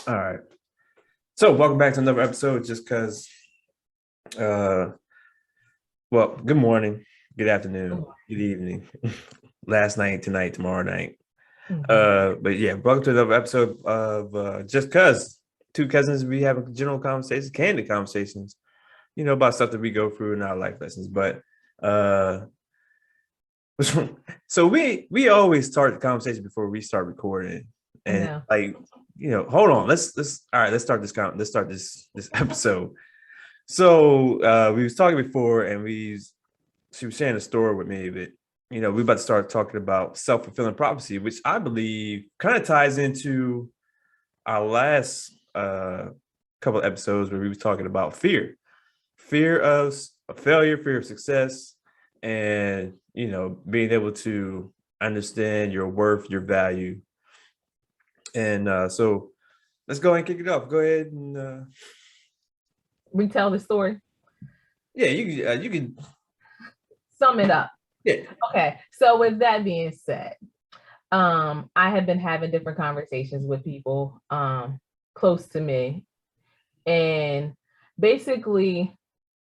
All right. So welcome back to another episode. Just because, uh, well, good morning, good afternoon, good evening, last night, tonight, tomorrow night. Mhm. But yeah, welcome to another episode of Just Cause. Two cousins, we having general conversations, candid conversations, about stuff that we go through in our life lessons. But uh, so we always start the conversation before we start recording, I and know. like, hold on, let's all right, let's start this episode. So we was talking before, and she was sharing a story with me that we about to start talking about self-fulfilling prophecy, which I believe kind of ties into our last couple of episodes where we was talking about fear of failure, fear of success, and being able to understand your worth, your value. And so let's go ahead and kick it off. Go ahead and Retell the story. yeah, you can Sum it up. yeah. Okay. So with that being said, I have been having different conversations with people close to me. And basically,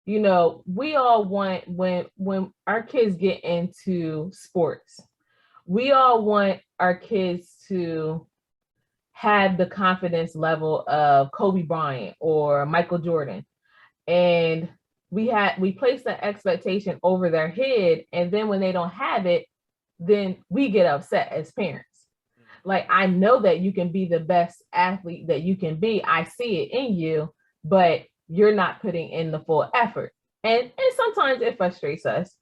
we all want when our kids get into sports, we all want our kids to have the confidence level of Kobe Bryant or Michael Jordan. And we place the expectation over their head, and then when they don't have it, then we get upset as parents. Like, I know that you can be the best athlete that you can be, I see it in you, but you're not putting in the full effort, and sometimes it frustrates us.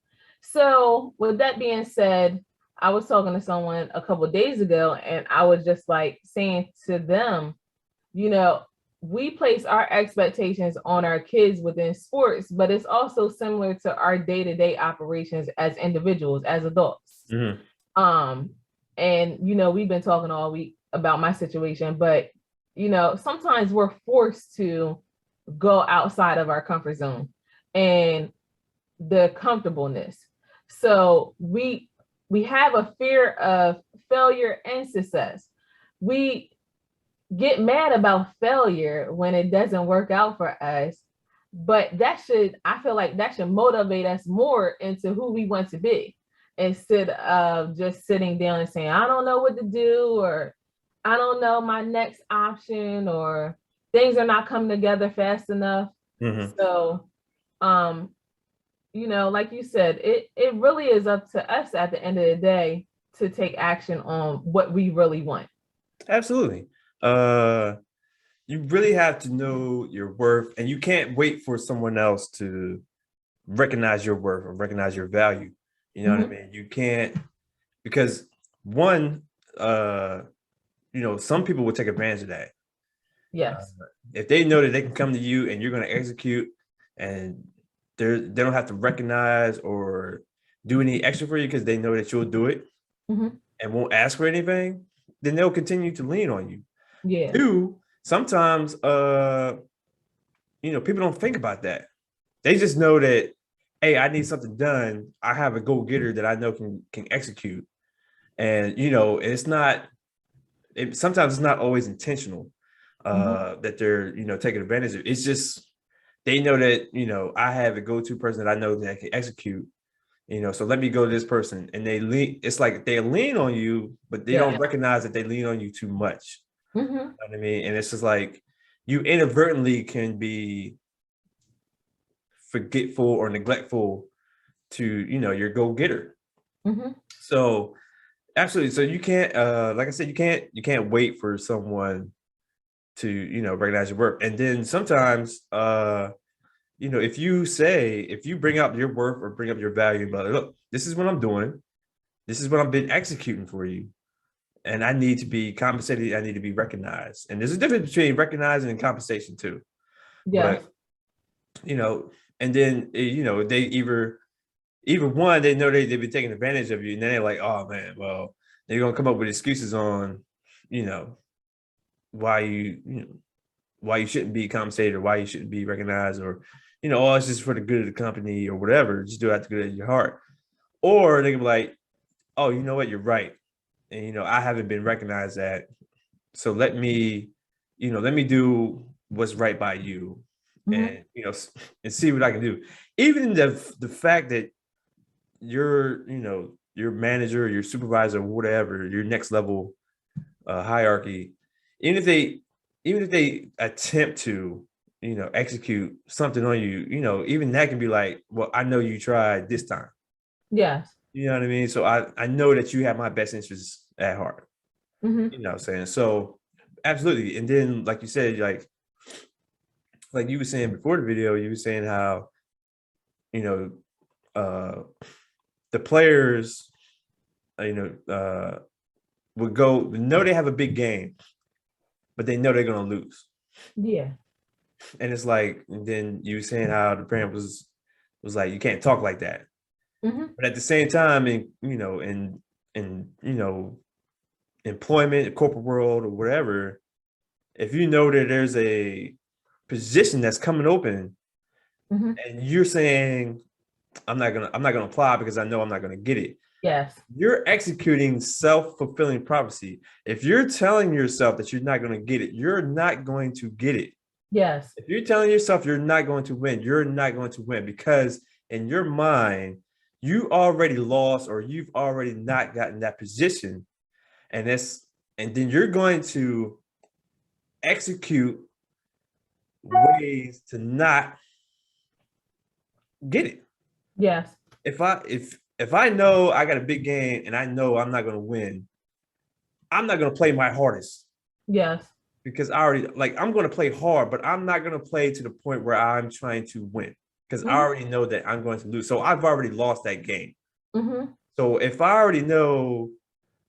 So with that being said, I was talking to someone a couple of days ago, and I was just like saying to them, you know, we place our expectations on our kids within sports, but it's also similar to our day-to-day operations as individuals, as adults. Mhm. Um, and we've been talking all week about my situation, but sometimes we're forced to go outside of our comfort zone and the comfortableness. So we have a fear of failure and success. We get mad about failure when it doesn't work out for us, but I feel like that should motivate us more into who we want to be, instead of just sitting down and saying, I don't know what to do, or I don't know my next option, or things are not coming together fast enough. Mhm. So um like you said, it really is up to us at the end of the day to take action on what we really want. Absolutely. Uh, you really have to know your worth, and you can't wait for someone else to recognize your worth or recognize your value. You know what I Mhm. mean? You can't, because one, uh, some people will take advantage of that. Uh, Yes. if they know that they can come to you and you're going to execute, and they don't have to recognize or do any extra for you because they know that you'll do it Mhm. and won't ask for anything, then they'll continue to lean on you. Yeah. Two, sometimes people don't think about that. They just know that, hey, I need something done. I have a go-getter that I know can execute. And it's not sometimes it's not always intentional Mhm. that they're taking advantage of. It's just they know that I have a go-to person that I know that can execute. So let me go to this person, and they lean. It's like they lean on you, but they Yeah. don't recognize that they lean on you too much. Mhm. You know what I mean? And it's just like you inadvertently can be forgetful or neglectful to your go-getter. Mhm. So absolutely. So you can't like I said, you can't wait for someone to recognize your work. And then sometimes if you bring up your worth or bring up your value, but look, this is what I'm doing, this is what I've been executing for you, and I need to be compensated, I need to be recognized. And there's a difference between recognizing and compensation too. Yes. But you know and then they either one, they know they've been taking advantage of you, and then they're like, oh man, well, they're gonna come up with excuses on you know why why you shouldn't be compensated, or why you shouldn't be recognized, or oh, it's just for the good of the company or whatever. Just do it out the good of your heart. Or they can be like, oh, you know what, you're right, and I haven't been recognized at, so let me let me do what's right by you, Mhm. and and see what I can do. Even the fact that your manager, your supervisor, whatever, your next level hierarchy, even if they attempt to execute something on you, even that can be like, well, I know you tried this time. Yes. You know what I mean? So I know that you have my best interests at heart. Mhm. You know what I'm saying? So absolutely. And then like you said, like you were saying before the video, you were saying how, you know, uh the players, you would go know they have a big game, but they know they're gonna lose. Yeah. And it's like, and then you were saying how the parent was like, you can't talk like that. Mhm. But at the same time, in employment, corporate world, or whatever, if you know that there's a position that's coming open, Mhm. and you're saying, I'm not gonna apply because I know I'm not gonna get it. Yes. You're executing self-fulfilling prophecy. If you're telling yourself that you're not gonna get it, you're not going to get it. Yes. If you're telling yourself you're not going to win, you're not going to win, because in your mind, you already lost, or you've already not gotten that position. And then you're going to execute ways to not get it. Yes. If I know I got a big game and I know I'm not going to win, I'm not going to play my hardest, Yes. because I already, like, I'm going to play hard, but I'm not going to play to the point where I'm trying to win, because I Mhm. already know that I'm going to lose. So I've already lost that game. Mhm. So if I already know,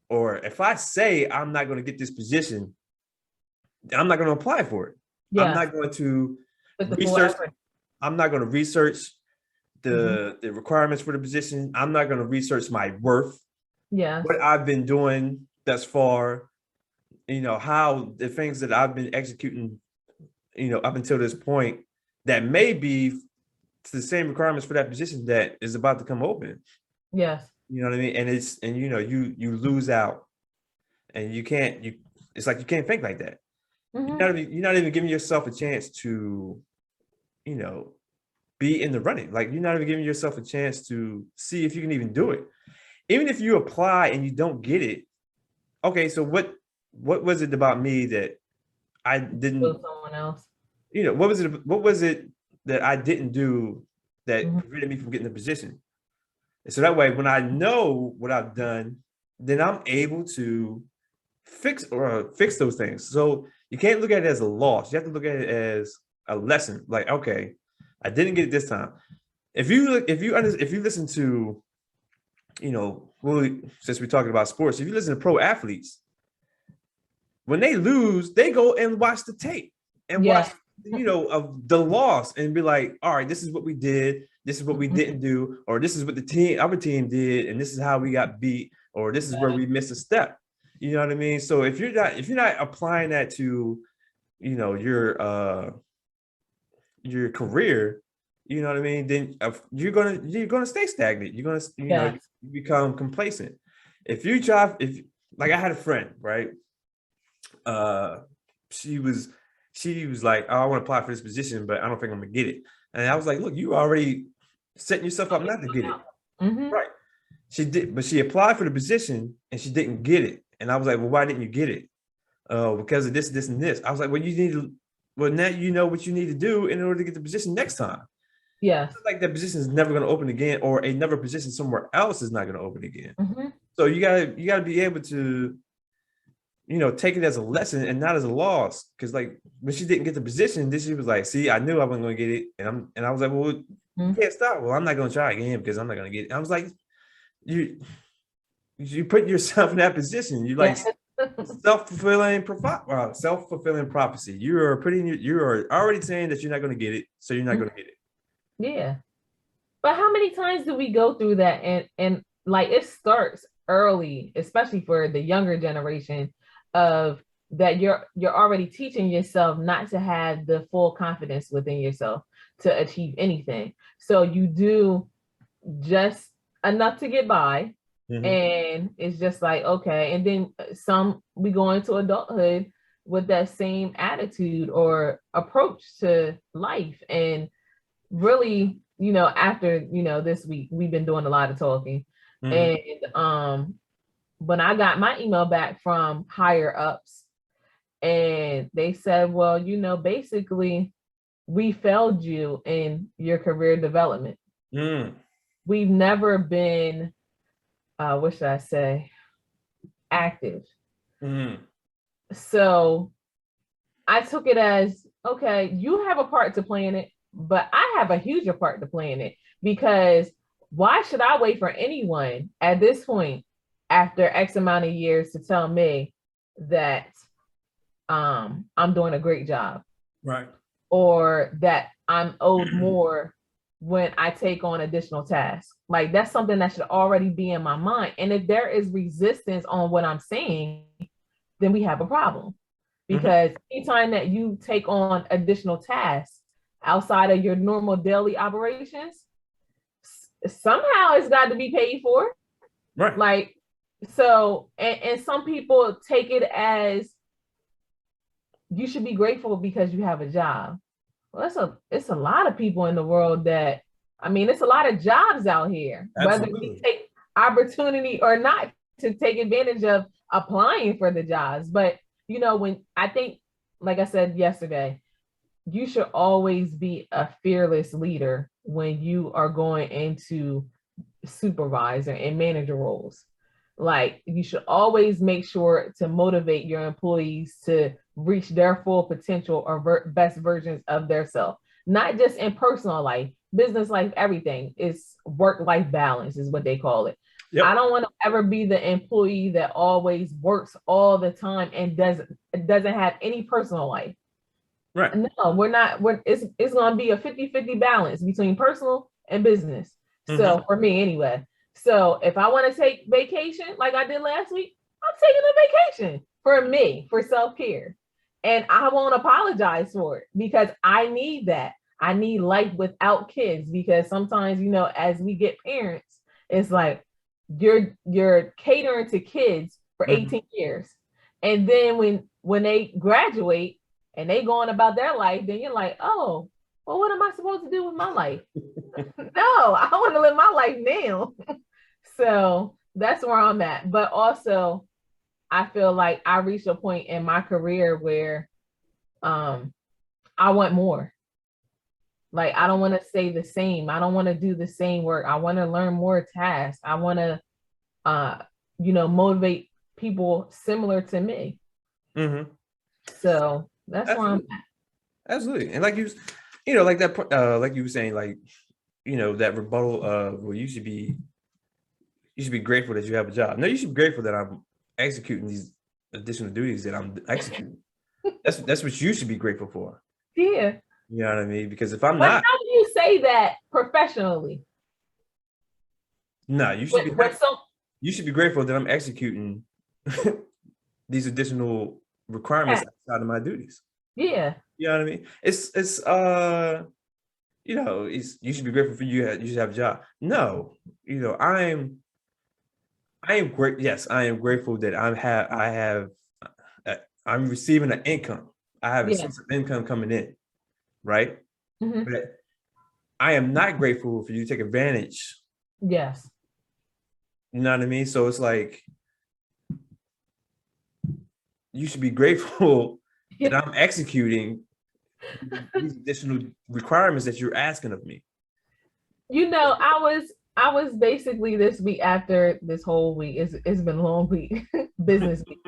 or if I say I'm not going to get this position, I'm not going to apply for it. I'm Yes. not going to With the full research. effort. I'm not going to research Mhm. the requirements for the position. I'm not going to research my worth, Yes. what I've been doing thus far, how the things that I've been executing, up until this point, that may be the same requirements for that position that is about to come open. Yes. You know what I mean? And you lose out, and it's like you can't think like that. Mhm. You're not even giving yourself a chance to, you know, be in the running. Like, you're not even giving yourself a chance to see if you can even do it. Even if you apply and you don't get it, okay, so what was it about me that I With didn't, someone else. what was it that I didn't do that Mhm. prevented me from getting the position? And so that way, when I know what I've done, then I'm able to fix those things. So you can't look at it as a loss. You have to look at it as a lesson. Like, okay, I didn't get it this time. If you listen to, since we're talking about sports, if you listen to pro athletes, when they lose, they go and watch the tape and watch, Yes. of the loss, and be like, all right, this is what we did, this is what we Mhm. didn't do, or this is what our team did, and this is how we got beat, or this is where we missed a step. You know what I mean? So if you're not applying that to, your career, you know what I mean, then you're gonna stay stagnant. You're gonna, Yes. you become complacent. If like, I had a friend, right? uh she was like, oh, I want to apply for this position, but I don't think I'm gonna get it. And I was like, look, you already setting yourself up not to get it. Mhm. Right. She did, but she applied for the position and she didn't get it. And I was like, well, why didn't you get it? Because of this, and this. I was like, well, now you know what you need to do in order to get the position next time. Yes. It's like that position is never going to open again, or another position somewhere else is not going to open again. Mhm. So you gotta be able to, take it as a lesson and not as a loss. Because, like, when she didn't get the position, then she was like, see, I knew I wasn't going to get it. And I was like, well, you Mhm. can't stop. Well, I'm not going to try again because I'm not going to get it. I was like, you put yourself in that position. You, like, Yes. self-fulfilling prophecy. You are already saying that you're not going to get it, so you're not Mhm. going to get it. Yeah. But how many times do we go through that? And like, it starts early, especially for the younger generation, of that you're already teaching yourself not to have the full confidence within yourself to achieve anything. So you do just enough to get by, Mhm. and it's just like, okay. And then some we go into adulthood with that same attitude or approach to life. And really, after, this week, we've been doing a lot of talking. Mhm. And when I got my email back from higher ups, and they said, well, basically, we failed you in your career development. Mm. We've never been, what should I say, active. Mhm. So I took it as, okay, you have a part to play in it, but I have a huger part to play in it, because why should I wait for anyone at this point after X amount of years to tell me that I'm doing a great job, Right. or that I'm owed more when I take on additional tasks? Like, that's something that should already be in my mind. And if there is resistance on what I'm saying, then we have a problem. Because anytime that you take on additional tasks outside of your normal daily operations, somehow it's got to be paid for. Right. Like, so, and some people take it as you should be grateful because you have a job. Well, it's a lot of people in the world that, it's a lot of jobs out here, whether we Absolutely. take opportunity or not to take advantage of applying for the jobs. But, when I think, like I said yesterday, you should always be a fearless leader when you are going into supervisor and manager roles. Like, you should always make sure to motivate your employees to reach their full potential or best versions of their self, not just in personal life, business life, everything is work-life balance is what they call it. Yep. I don't want to ever be the employee that always works all the time and doesn't have any personal life. Right. No, it's going to be a 50-50 balance between personal and business. So for me anyway. So if I want to take vacation like I did last week, I'm taking a vacation for me, for self-care. And I won't apologize for it, because I need that. I need life without kids, because sometimes, as we get parents, it's like you're catering to kids for 18 years. And then when they graduate and they go on about their life, then you're like, oh, well, what am I supposed to do with my life? No, I want to live my life now. So that's where I'm at. But also, I feel like I reached a point in my career where I want more. Like, I don't want to stay the same. I don't want to do the same work. I want to learn more tasks. I want to, motivate people similar to me. So that's where I'm at. Absolutely. And like like that, like you were saying, like, that rebuttal of, well, you should be grateful that you have a job. No, you should be grateful that I'm executing these additional duties that I'm executing. That's what you should be grateful for. Yeah. You know what I mean? Because if I'm But not, how do you say that professionally? no, you should be With some, you should be grateful that I'm executing these additional requirements outside of my duties. yeah. You know what I mean? It's you should be grateful for you should have a job. No, I am great. Yes, I am grateful that I'm receiving an income. I have a source of income coming in, right? But I am not grateful for you to take advantage. Yes. You know what I mean? So it's like, you should be grateful that I'm executing these additional requirements that you're asking of me. I was basically this week, after this whole week, it's been a long week, business week.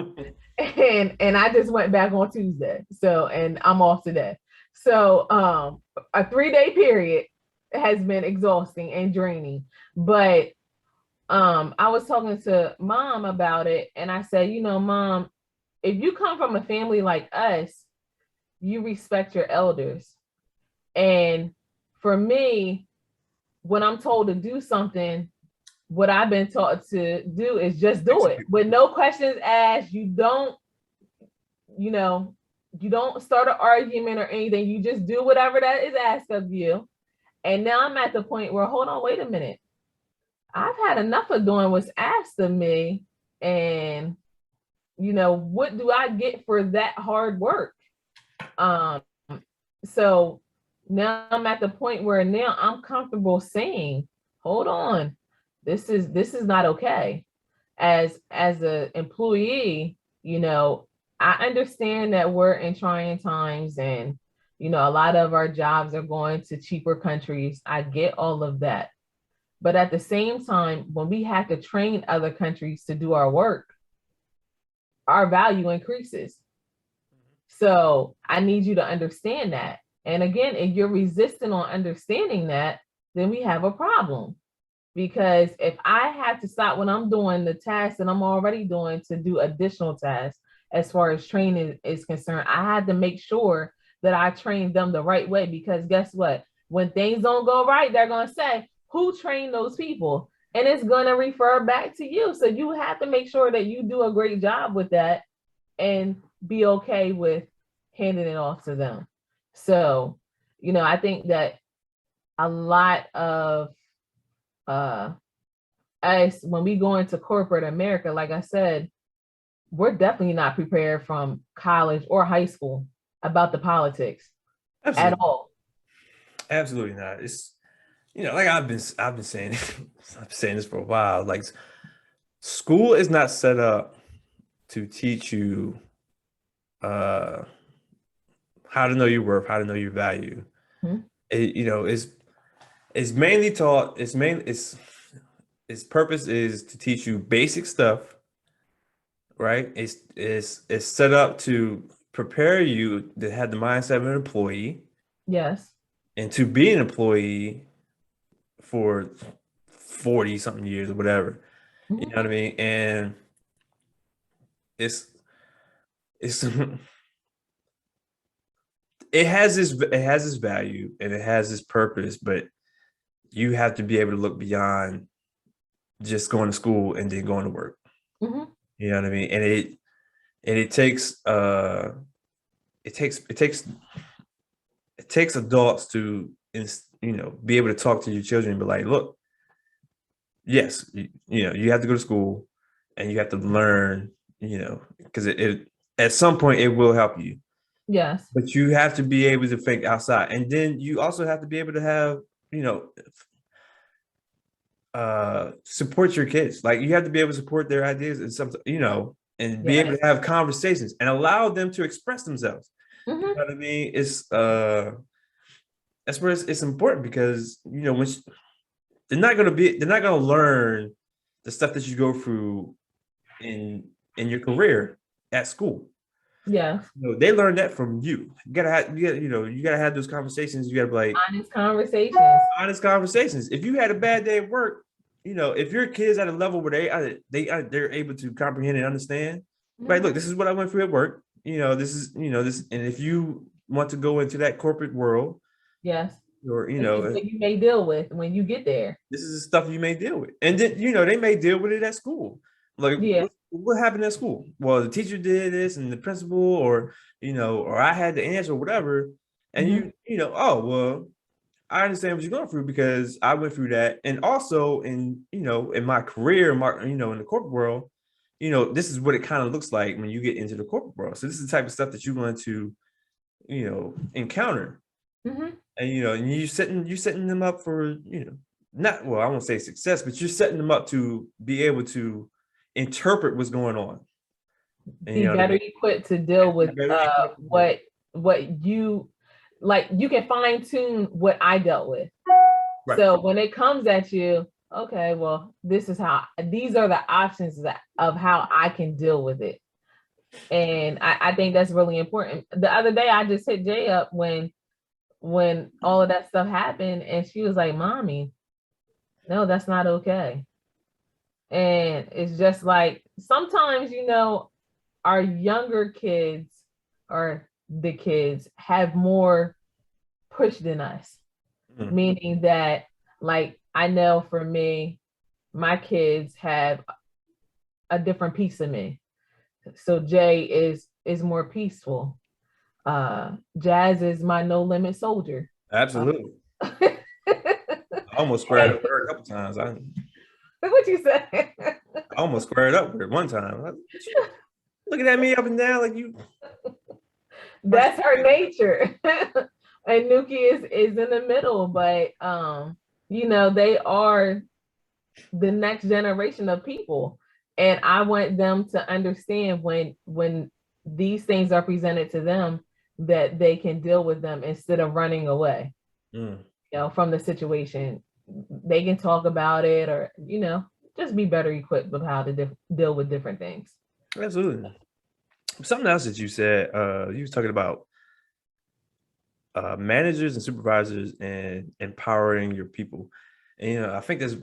And I just went back on Tuesday. So, and I'm off today. So a 3-day period has been exhausting and draining. But I was talking to mom about it, and I said, mom, if you come from a family like us, you respect your elders. And for me, when I'm told to do something, what I've been taught to do is just do it with no questions asked. You don't start an argument or anything. You just do whatever that is asked of you. And now I'm at the point where, hold on, wait a minute. I've had enough of doing what's asked of me. And, what do I get for that hard work? So now I'm at the point where now I'm comfortable saying, hold on, this is not okay. As a employee, I understand that we're in trying times, and a lot of our jobs are going to cheaper countries. I get all of that. But at the same time, when we have to train other countries to do our work, our value increases. So I need you to understand that. And again, if you're resistant on understanding that, then we have a problem. Because if I have to stop when I'm doing the tasks that I'm already doing to do additional tasks, as far as training is concerned, I had to make sure that I train them the right way. Because guess what? When things don't go right, they're going to say, who trained those people? And it's going to refer back to you. So you have to make sure that you do a great job with that and be okay with handing it off to them. So, I think that a lot of us, when we go into corporate America, like I said, we're definitely not prepared from college or high school about the politics Absolutely. at all. Absolutely not. It's like I've been saying, I've been saying this for a while. Like, school is not set up to teach you how to know your worth, how to know your value. Mhm. It's mainly taught. Its purpose is to teach you basic stuff, right? It's set up to prepare you to have the mindset of an employee. Yes. And to be an employee for 40 something years or whatever. Mm-hmm. You know what I mean? And it's it has this value and it has this purpose, but you have to be able to look beyond just going to school and then going to work. Mm-hmm. You know what I mean? And it takes adults to be able to talk to your children and be like, look, yes, you have to go to school and you have to learn, because it at some point it will help you. Yes. But you have to be able to think outside. And then you also have to be able to have, support your kids. Like, you have to be able to support their ideas and something, and be able to have conversations and allow them to express themselves. Mm-hmm. You know what I mean? It's that's where it's important, because when they're not gonna learn the stuff that you go through in your career at school. Yeah. They learn that from you. You gotta have those conversations. You gotta be like, honest conversations. If you had a bad day at work, if your kids at a level where they're able to comprehend and understand, right? Look, this is what I went through at work. This is this, and if you want to go into that corporate world, yes, or what you may deal with when you get there. This is the stuff you may deal with, and then they may deal with it at school. Like, what happened at school? Well, the teacher did this, and the principal, or or I had the answer, or whatever. And oh well, I understand what you're going through because I went through that, and also in in my career, in the corporate world, this is what it kind of looks like when you get into the corporate world. So this is the type of stuff that you're going to encounter. Mm-hmm. And and you're setting them up for not, well, I won't say success, but you're setting them up to be able to interpret what's going on. And, be better equipped to deal with what you like. You can fine tune what I dealt with. Right. So when it comes at you, okay, well, these are the options of how I can deal with it. And I think that's really important. The other day I just hit Jay up when all of that stuff happened, and she was like, Mommy, no, that's not okay. And it's just like, sometimes, our younger kids, or the kids, have more push than us. Mm-hmm. Meaning that, like, I know for me, my kids have a different piece of me. So Jay is more peaceful. Jazz is my no limit soldier. Absolutely. I almost squared up with her a couple times. What you say? I almost squared up with her one time. looking at me up and down like you. That's her nature. And Nuki is in the middle, but they are the next generation of people. And I want them to understand when these things are presented to them that they can deal with them instead of running away, from the situation. They can talk about it or, just be better equipped with how to deal with different things. Absolutely. Something else that you said, you was talking about managers and supervisors and empowering your people. And, I think that's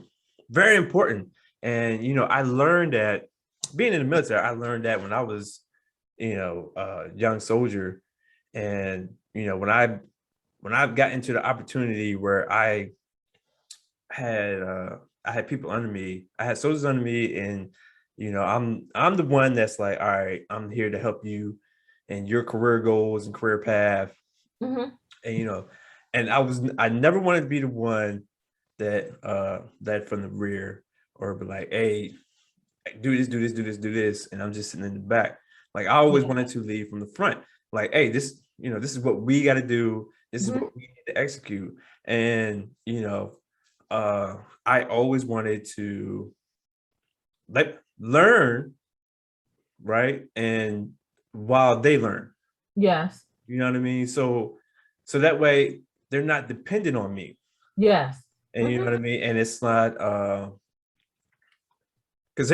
very important. And, I learned that being in the military, I learned that when I was, a young soldier. And, when I got into the opportunity where I had people under me, I had soldiers under me, and I'm the one that's like, all right, I'm here to help you and your career goals and career path. Mm-hmm. And and I never wanted to be the one that from the rear or be like, hey, do this, do this, do this, do this, and I'm just sitting in the back. Like I always wanted to lead from the front. Like, hey, this is what we got to do. This is what we need to execute. And I always wanted to learn, right? And while they learn. Yes. You know what I mean? So that way they're not dependent on me. Yes. And you know what I mean? And it's not because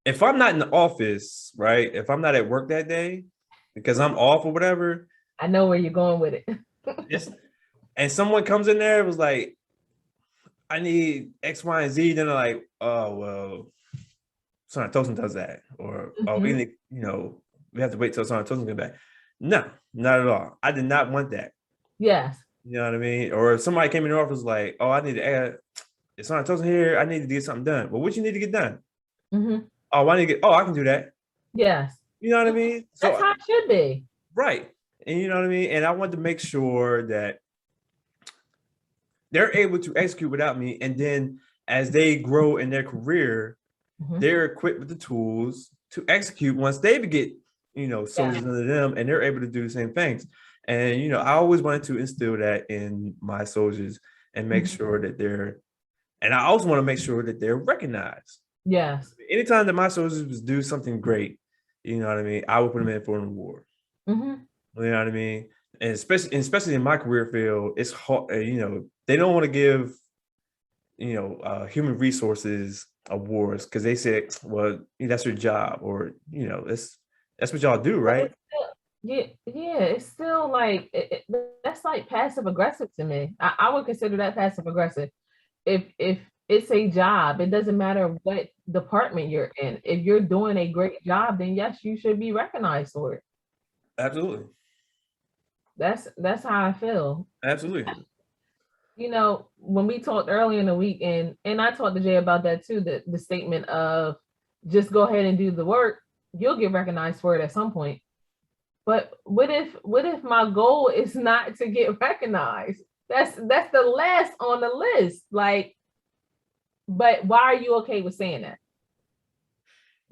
if I'm not in the office, right? If I'm not at work that day because I'm off or whatever. I know where you're going with it. And someone comes in there and was like, I need X, Y, and Z. Then they're like, oh, well, Sergeant Tosin does that. Or, oh, we need, we have to wait till Sergeant Tosin get back. No, not at all. I did not want that. Yes. You know what I mean? Or if somebody came in the office like, oh, I need to add, it's Sergeant Tosin here. I need to get something done. Well, what you need to get done? Oh, I need to get, I can do that. Yes. You know what I mean? So, that's how it should be. Right. And you know what I mean? And I want to make sure that they're able to execute without me. And then as they grow in their career, they're equipped with the tools to execute once they get, soldiers under them, and they're able to do the same things. And, I always wanted to instill that in my soldiers and make sure that and I also want to make sure that they're recognized. Yes. Anytime that my soldiers do something great, you know what I mean, I will put them in for an award. You know what I mean? And especially in my career field, it's hard, they don't want to give, human resources awards because they said, well, that's your job, or, that's what y'all do, right? It's still like, that's like passive aggressive to me. I would consider that passive aggressive. If it's a job, it doesn't matter what department you're in. If you're doing a great job, then yes, you should be recognized for it. Absolutely. That's how I feel. Absolutely. When we talked earlier in the week, and I talked to Jay about that too, the statement of just go ahead and do the work, you'll get recognized for it at some point. But what if my goal is not to get recognized? That's the last on the list. Like, but why are you okay with saying that?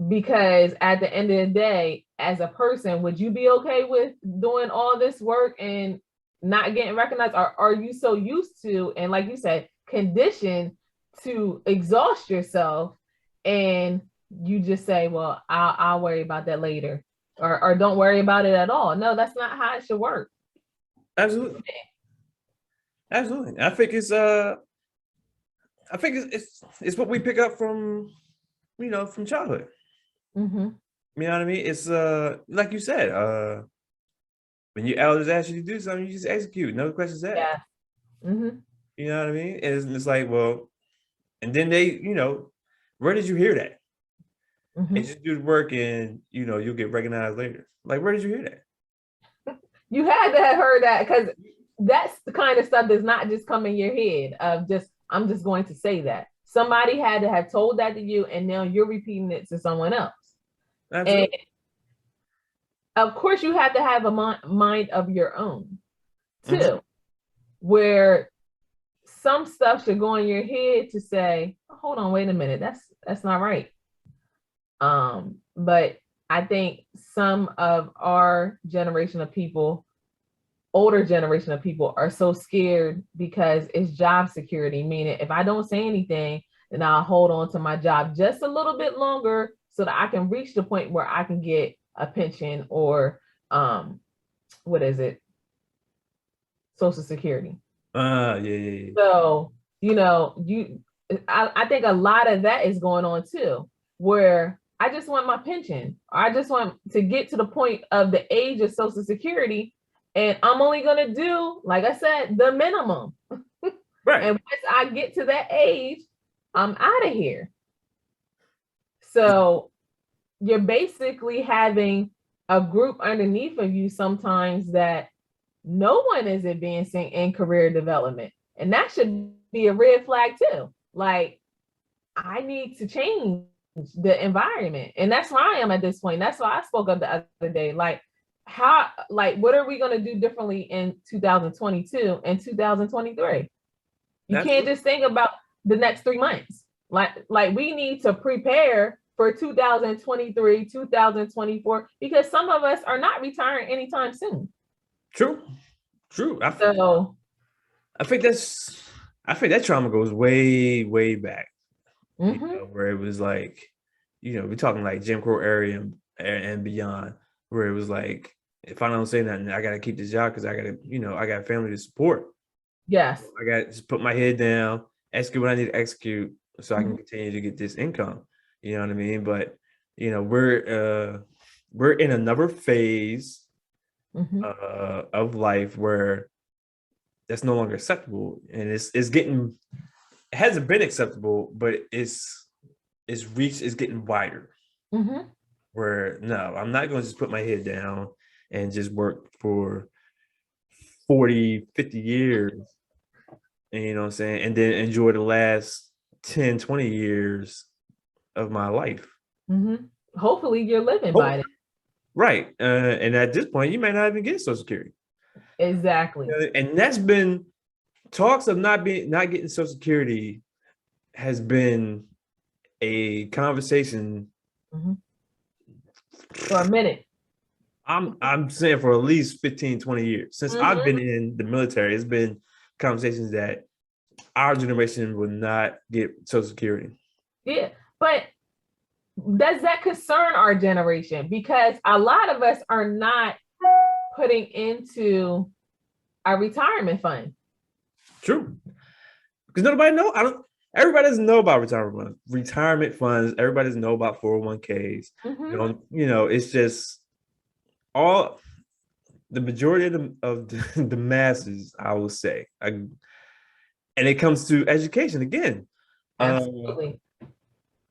Because at the end of the day, as a person, would you be okay with doing all this work and not getting recognized? Or are you so used to, and like you said, conditioned to exhaust yourself, and you just say, well, I'll worry about that later, or don't worry about it at all? No, that's not how it should work. Absolutely. I think it's what we pick up from, from childhood. You know what I mean? It's like you said, when your elders ask you to do something, you just execute. No questions asked. Yeah. You know what I mean? And it's like, well, and then they, where did you hear that? And just do the work, and you'll get recognized later. Like, where did you hear that? You had to have heard that, because that's the kind of stuff that's not just come in your head of just, I'm just going to say that. Somebody had to have told that to you, and now you're repeating it to someone else. Absolutely. And of course, you have to have a mind of your own too, where some stuff should go in your head to say, hold on, wait a minute, that's not right. But I think some of our generation of people, older generation of people, are so scared because it's job security, meaning if I don't say anything, then I'll hold on to my job just a little bit longer so that I can reach the point where I can get a pension or what is it? Social Security. Yeah. So, I think a lot of that is going on too, where I just want my pension. Or I just want to get to the point of the age of Social Security, and I'm only going to do, like I said, the minimum. Right. And once I get to that age, I'm out of here. So you're basically having a group underneath of you sometimes that no one is advancing in career development. And that should be a red flag too. Like, I need to change the environment. And that's where I am at this point. That's why I spoke up the other day. Like, what are we going to do differently in 2022 and 2023? You can't just think about the next 3 months. Like we need to prepare for 2023, 2024, because some of us are not retiring anytime soon. True. I think that trauma goes way, way back. Where it was like, we're talking like Jim Crow area and beyond, where it was like, if I don't say nothing, I gotta keep this job because I got a family to support. Yes. I got to just put my head down, execute what I need to execute so I can continue to get this income. You know what I mean? But we're in another phase of life where that's no longer acceptable, and it hasn't been acceptable, but it's getting wider. Where no, I'm not going to just put my head down and just work for 40, 50 years, and you know what I'm saying, and then enjoy the last 10, 20 years of my life. Hopefully you're living by it. Right. And at this point, you may not even get Social Security. Exactly. And that's been talks of not getting Social Security has been a conversation for a minute. I'm saying for at least 15, 20 years. Since I've been in the military, it's been conversations that our generation would not get Social Security. Yeah, but does that concern our generation? Because a lot of us are not putting into a retirement fund. True. Because everybody doesn't know about retirement funds. Everybody doesn't know about 401ks. It's just all the majority of the masses, I will say. And it comes to education again. Absolutely.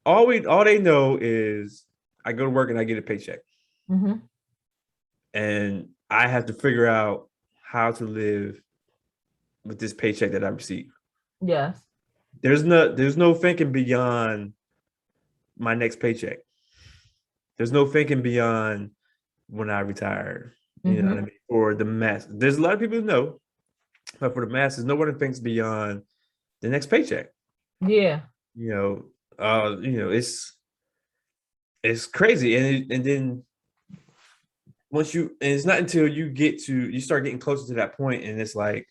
All they know is I go to work and I get a paycheck. And I have to figure out how to live with this paycheck that I receive. Yes. There's no thinking beyond my next paycheck. There's no thinking beyond when I retire. You know what I mean? For the mass, there's a lot of people who know, but for the masses, no one thinks beyond the next paycheck. Yeah. It's crazy, and then it's not until you start getting closer to that point, and it's like,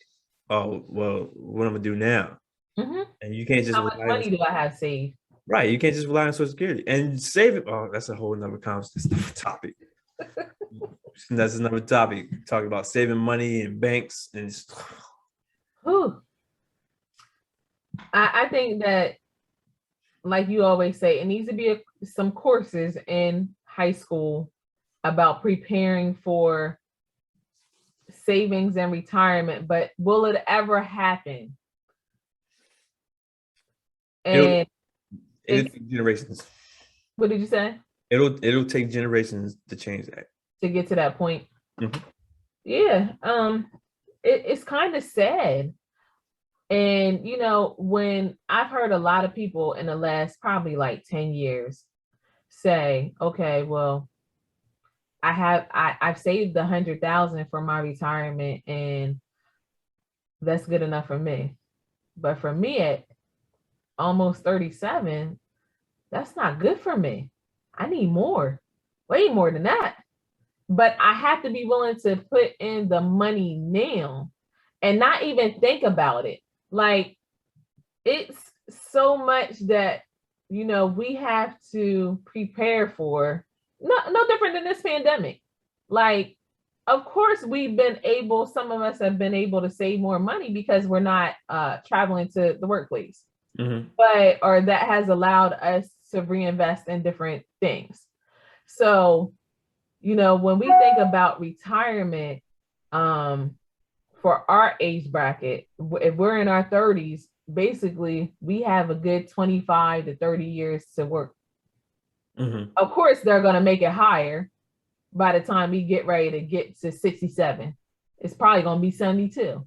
oh well, what am I gonna do now? And you can't just how much money do I have saved? Right, you can't just rely on Social Security and save it. Oh, that's a whole nother topic. That's another topic. Talking about saving money in banks and. I think that, like you always say, it needs to be some courses in high school about preparing for savings and retirement, but will it ever happen? And it'll take generations. What did you say? It'll take generations to change that. To get to that point. Yeah. It's kind of sad. And when I've heard a lot of people in the last probably like 10 years say, okay, well, I've saved 100,000 for my retirement and that's good enough for me. But for me at almost 37, that's not good for me. I need more. way more than that. But I have to be willing to put in the money now and not even think about it. Like, it's so much that, we have to prepare for. No different than this pandemic. Like, of course, some of us have been able to save more money because we're not traveling to the workplace. Mm-hmm. Or that has allowed us to reinvest in different things. So, when we think about retirement, for our age bracket, if we're in our 30s, basically we have a good 25 to 30 years to work. Mm-hmm. Of course, they're going to make it higher by the time we get ready to get to 67. It's probably going to be 72.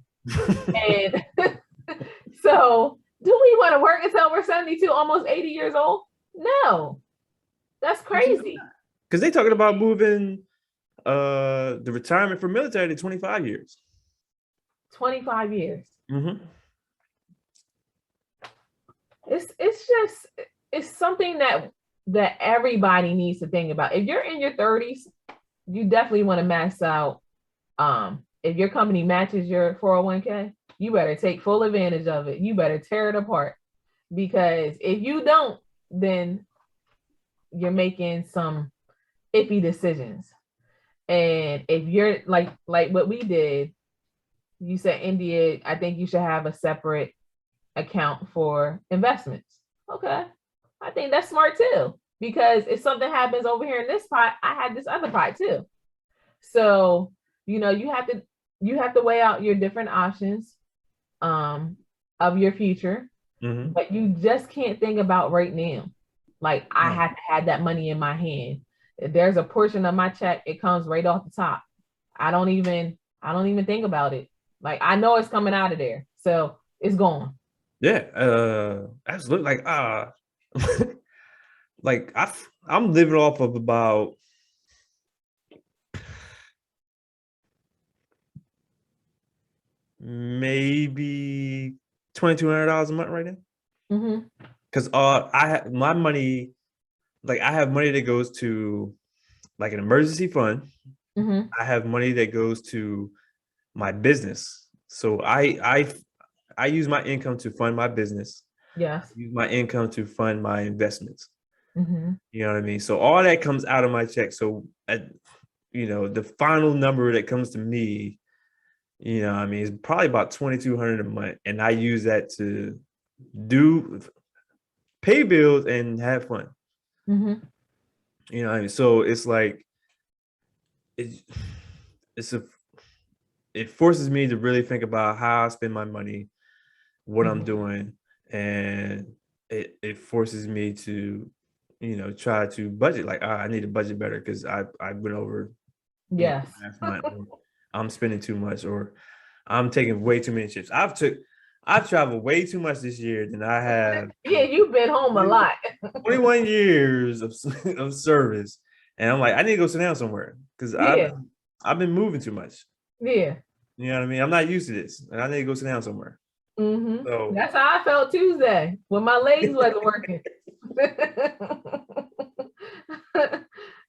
And so, do we want to work until we're 72, almost 80 years old? No, that's crazy. Because they talking about moving the retirement for military to 25 years. 25 years. Mm-hmm. It's something that everybody needs to think about. If you're in your 30s, you definitely want to max out. If your company matches your 401k, you better take full advantage of it. You better tear it apart, because if you don't, then you're making some iffy decisions. And if you're like what we did, you said, India, I think you should have a separate account for investments. Okay. I think that's smart too, because if something happens over here in this pot, I had this other pot too. So, you have to weigh out your different options of your future, but you just can't think about right now. Like, I have to have that money in my hand. If there's a portion of my check, it comes right off the top. I don't even think about it. Like, I know it's coming out of there, so it's gone. Yeah, absolutely. Like, I'm living off of about maybe $2,200 a month right now. Because I have my money, like, I have money that goes to like an emergency fund. I have money that goes to my business. So I use my income to fund my business. Yes. Use my income to fund my investments. You know what I mean? So all that comes out of my check. So the final number that comes to me, I mean, it's probably about $2,200 a month, and I use that to pay bills and have fun. You know what I mean? So it's like it forces me to really think about how I spend my money, what I'm doing, and it forces me to try to budget. Like, I need to budget better because I went over Yes. last month, or I'm spending too much, or I'm taking way too many trips. I've traveled way too much this year than I have. Yeah, you've been home a lot. 21 years of service, and I'm like, I need to go sit down somewhere because I've been moving too much. Yeah. You know what I mean? I'm not used to this, and I need to go sit down somewhere. So that's how I felt Tuesday when my legs wasn't working.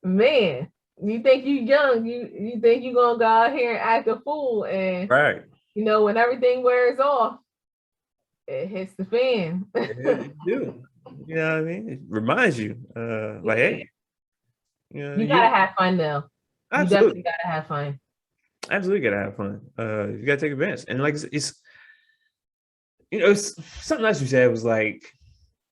Man, you think you young, you think you gonna go out here and act a fool, and right. When everything wears off, it hits the fan. It do. You know what I mean? It reminds you, like, hey, you gotta have fun though. You definitely gotta have fun. Absolutely gotta have fun. You gotta take advantage. And like, it's something else you said was like,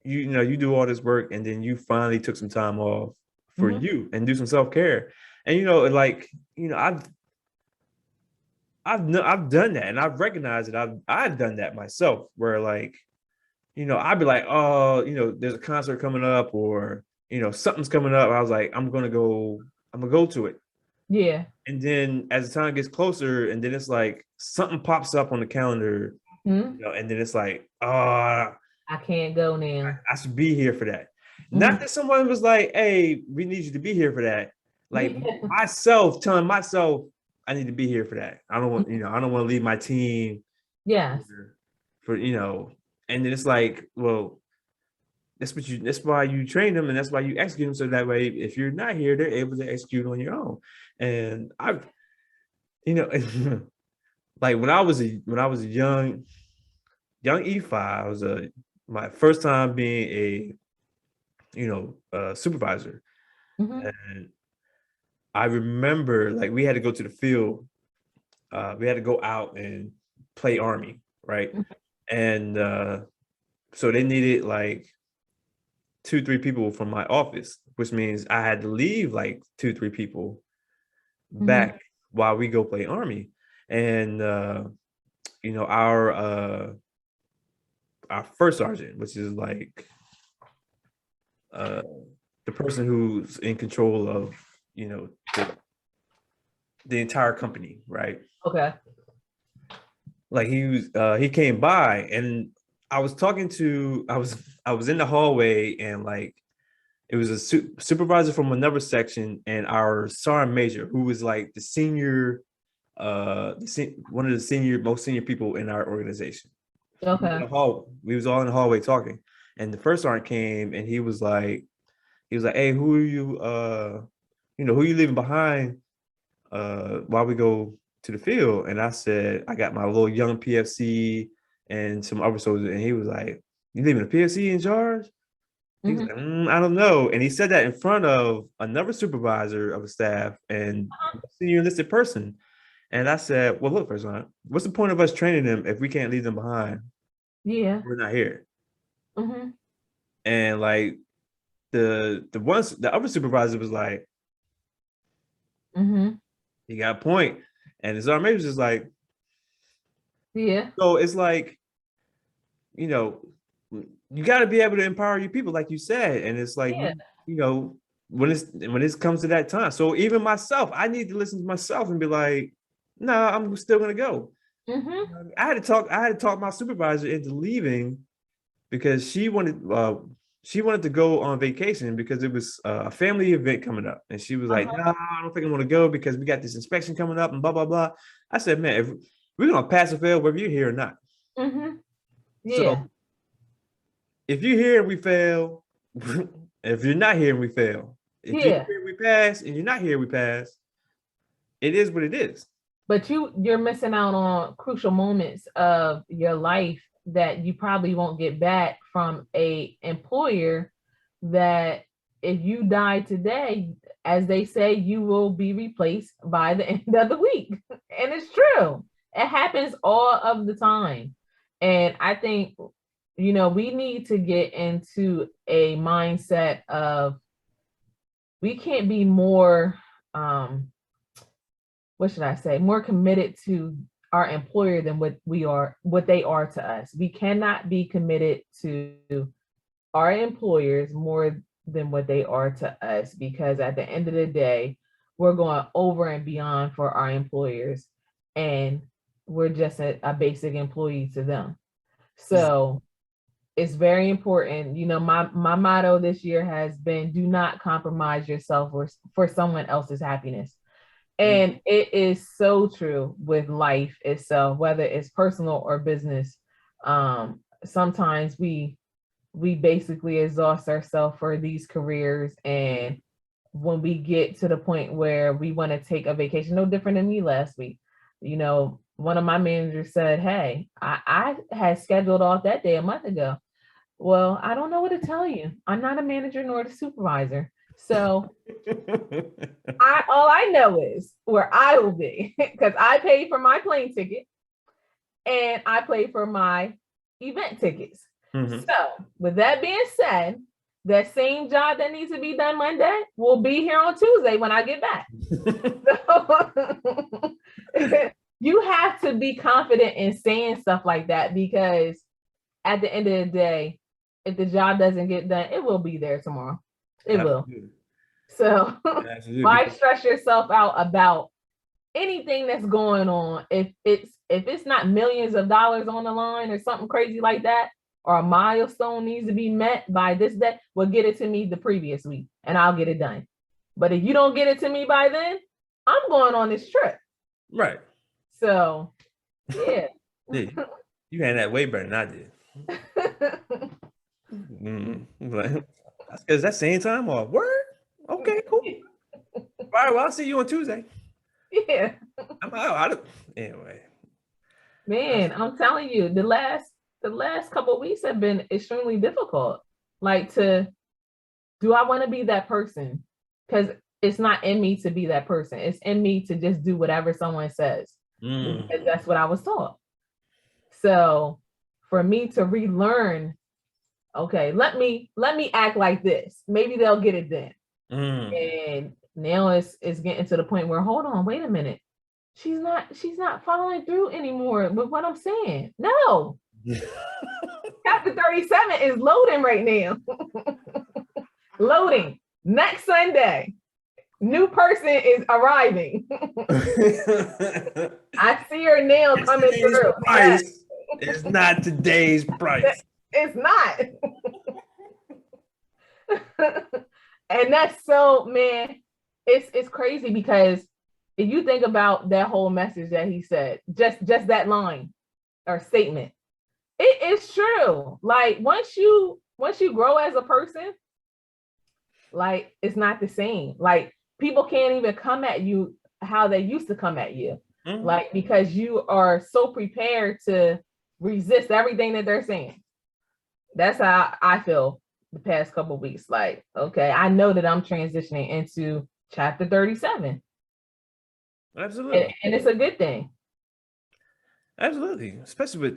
you do all this work and then you finally took some time off for you and do some self-care. And I've done that, and I've recognized that I've done that myself, where like, I'd be like, oh, there's a concert coming up, or something's coming up. I was like, I'm gonna go to it. Yeah. And then as the time gets closer, and then it's like something pops up on the calendar, and then it's like, oh, I can't go now. I should be here for that. Not that someone was like, hey, we need you to be here for that. Like, myself telling myself I need to be here for that. I don't want, I don't want to leave my team. Yes. For and then it's like, well, that's why you train them, and that's why you execute them. So that way, if you're not here, they're able to execute on your own. And I've, you know, like when I was a young E5, I was my first time being a supervisor. Mhm. And I remember like we had to go to the field. We had to go out and play Army, right? Mhm. And so they needed like 2, 3 people from my office, which means I had to leave like 2, 3 people Mhm. back while we go play Army. And you know, our first sergeant, which is like uh the person who's in control of, you know, the entire company, right? Okay. Like he came by, and I was in the hallway, and like it was a supervisor from another section and our sergeant major, who was like the senior, one of the most senior people in our organization. Okay. We was all in the hallway talking, and the first sergeant came, and he was like, hey, who are you, who are you leaving behind while we go to the field? And I said, I got my little young PFC and some other soldiers. And he was like, you leaving a PFC in charge? He was Mhm. like, I don't know. And he said that in front of another supervisor of the staff and Uh-huh. a senior enlisted person. And I said, well, look, first on, what's the point of us training them if we can't leave them behind? Yeah. We're not here. Mhm. And like the other supervisor was like, Mhm. he got a point. And his sergeant major was just like, Yeah. so it's like, you know, you got to be able to empower your people, like you said. And it's like, Yeah. you know, when it comes to that time. So even myself, I need to listen to myself and be like, no, I'm still gonna go. Mhm. I had to talk my supervisor into leaving because she wanted to go on vacation because it was a family event coming up. And she was like, Uh-huh. no, I don't think I want to go because we got this inspection coming up and blah, blah, blah. I said, man, if we're gonna pass or fail whether you're here or not. Mhm. Yeah. So if you're here and we fail, if you're not here and we fail, if you're Yeah. here we pass and you're not here we pass, it is what it is. But you're missing out on crucial moments of your life that you probably won't get back from a employer that if you die today, as they say, you will be replaced by the end of the week. And it's true. It happens all of the time. And I think, we need to get into a mindset of we can't be more what should I say, more committed to our employer than what they are to us. We cannot be committed to our employers more than what they are to us, because at the end of the day, we're going over and beyond for our employers, and we're just a basic employee to them. So it's very important. My motto this year has been do not compromise yourself for someone else's happiness. And it is so true with life itself, whether it's personal or business. Sometimes we basically exhaust ourselves for these careers, and when we get to the point where we want to take a vacation, no different than me last week. One of my managers said, hey, I had scheduled off that day a month ago. Well, I don't know what to tell you. I'm not a manager nor a supervisor. So all I know is where I will be because I paid for my plane ticket and I paid for my event tickets. Mhm. So, with that being said, that same job that needs to be done Monday will be here on Tuesday when I get back. So, you have to be confident in saying stuff like that, because at the end of the day, if the job doesn't get done, it will be there tomorrow. It will. Absolutely. So Absolutely. why stress yourself out about anything that's going on if it's not millions of dollars on the line or something crazy like that, or a milestone needs to be met by this day? Well, get it to me the previous week and I'll get it done. But if you don't get it to me by then, I'm going on this trip. Right. So yeah. Yeah. You had that way better than I did. Like, is that same time or word? Okay, cool. All right, well, I'll see you on Tuesday. Yeah, I'm out. Anyway, man, I'm telling you, the last couple of weeks have been extremely difficult. Like to do I want to be that person? Because it's not in me to be that person. It's in me to just do whatever someone says because mm, that's what I was taught. So for me to relearn, okay, let me act like this. Maybe they'll get it then. mm. And now it's getting to the point where hold on, wait a minute. She's not following through anymore with what I'm saying. No, chapter 37 is loading right now. Loading. Next Sunday, new person is arriving. I see her nail coming Today's through. Yes, price is not today's price. it's not. And that's so, man, it's crazy because if you think about that whole message that he said, just that line or statement, it is true. Like once you grow as a person, like it's not the same. Like people can't even come at you how they used to come at you. Mhm. Like because you are so prepared to resist everything that they're saying. That's how I feel the past couple of weeks. Like, okay, I know that I'm transitioning into chapter 37. Absolutely. And it's a good thing. Absolutely. Especially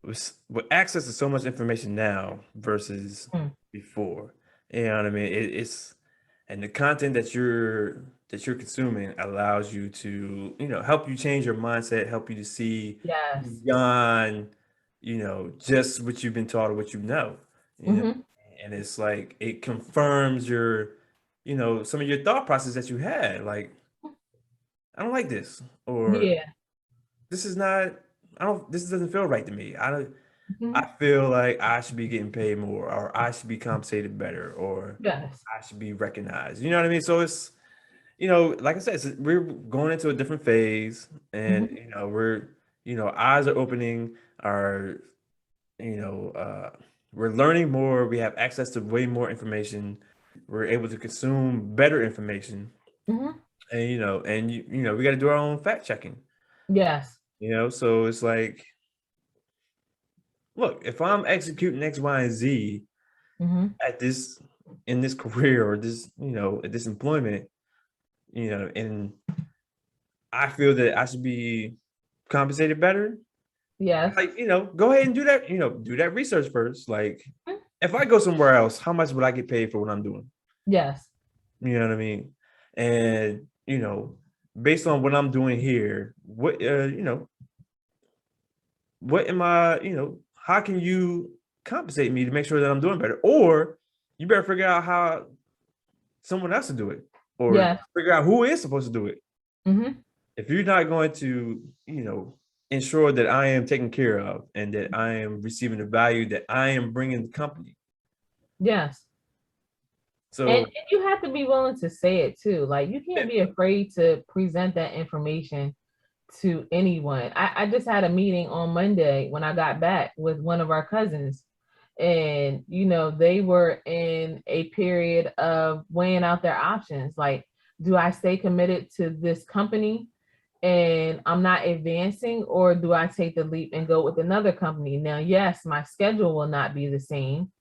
with access to so much information now versus Mm. before. You know what I mean? It's and the content that you're consuming allows you to, help you change your mindset, help you to see Yes. beyond, just what you've been taught or what you know. You know, Hmm. and it's like it confirms some of your thought process that you had. Like, I don't like this, or Yeah. this is not. I don't. This doesn't feel right to me. I don't. I Hmm. feel like I should be getting paid more, or I should be compensated better, or Yes. I should be recognized. You know what I mean? So it's, like I said, we're going into a different phase, and Hmm. eyes are opening. Our, you know, we're learning more. We have access to way more information. We're able to consume better information, Hmm. and we got to do our own fact checking. Yes. So it's like, look, if I'm executing X, Y, and Z Hmm. at this in this career or this, at this employment, and I feel that I should be compensated better, Yes. like, go ahead and do that, do that research first. Like, if I go somewhere else, how much would I get paid for what I'm doing? Yes. You know what I mean? And, based on what I'm doing here, what am I, how can you compensate me to make sure that I'm doing better? Or you better figure out how someone else to do it, or Yes. figure out who is supposed to do it. Hmm. If you're not going to, ensure that I am taken care of and that I am receiving the value that I am bringing the company. Yes. And So, you have to be willing to say it too. Like you yeah. can't be afraid to present that information to anyone. I just had a meeting on Monday when I got back with one of our cousins. And, they were in a period of weighing out their options. Like, do I stay committed to this company and I'm not advancing, or do I take the leap and go with another company? Now, yes, my schedule will not be the same.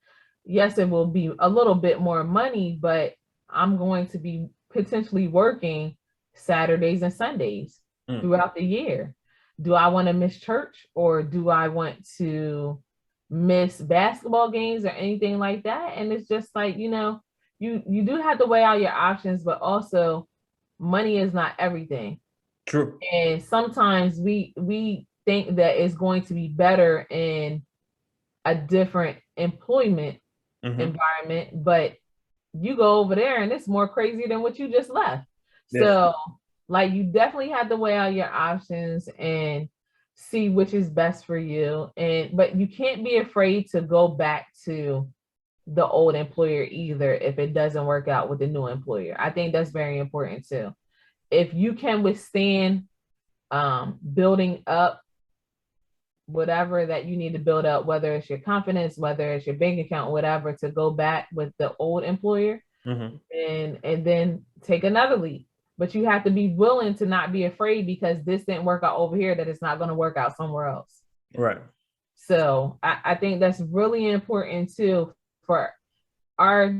Yes, it will be a little bit more money, but I'm going to be potentially working Saturdays and Sundays Mm. throughout the year. Do I want to miss church, or do I want to miss basketball games or anything like that? And it's just like, you do have to weigh out your options, but also money is not everything. True. And sometimes we think that it's going to be better in a different employment Hmm. environment, but you go over there and it's more crazy than what you just left. Yeah. So, like, you definitely have to weigh out your options and see which is best for you. But you can't be afraid to go back to the old employer either if it doesn't work out with the new employer. I think that's very important too. If you can withstand building up whatever that you need to build up, whether it's your confidence, whether it's your bank account, whatever, to go back with the old employer and then take another leap. But you have to be willing to not be afraid because this didn't work out over here, that it's not going to work out somewhere else. Right. So I think that's really important too for our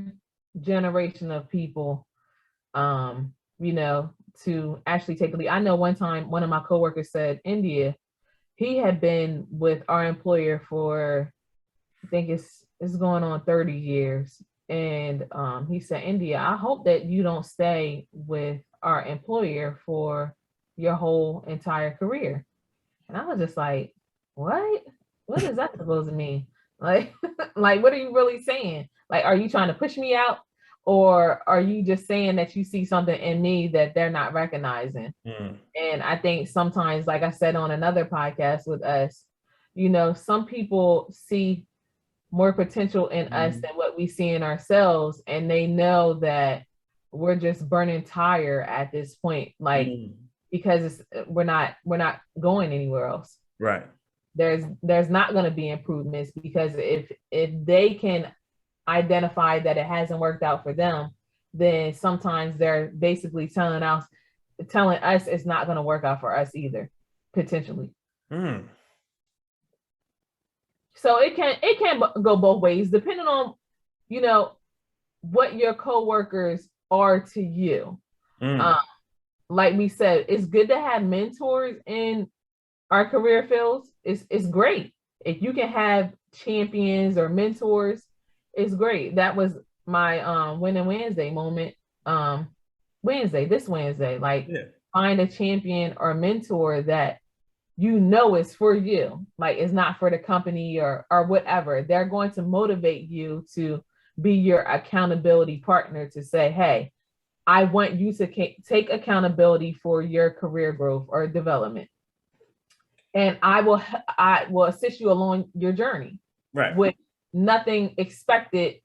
generation of people, you know, to actually take a lead. I know one time one of my coworkers said, India, he had been with our employer for, I think it's going on 30 years. And he said, India, I hope that you don't stay with our employer for your whole entire career. And I was just like, what? What is that supposed to mean? Like, like, what are you really saying? Like, are you trying to push me out? Or are you just saying that you see something in me that they're not recognizing? And I think sometimes, like I said on another podcast with us, you know, some people see more potential in us than what we see in ourselves. And they know that we're just burning tire at this point, like, because we're not going anywhere else. Right. There's not going to be improvements, because if they can identify that it hasn't worked out for them, then sometimes they're basically telling us it's not going to work out for us either, potentially. So it can go both ways, depending on, you know, what your coworkers are to you. Like we said, it's good to have mentors in our career fields. It's great if you can have champions or mentors. It's great. That was my Winning Wednesday moment. This Wednesday, like, find a champion or mentor that you know is for you. Like, it's not for the company or whatever. They're going to motivate you to be your accountability partner, to say, hey, I want you to take accountability for your career growth or development. And I will assist you along your journey. Right. With nothing expected,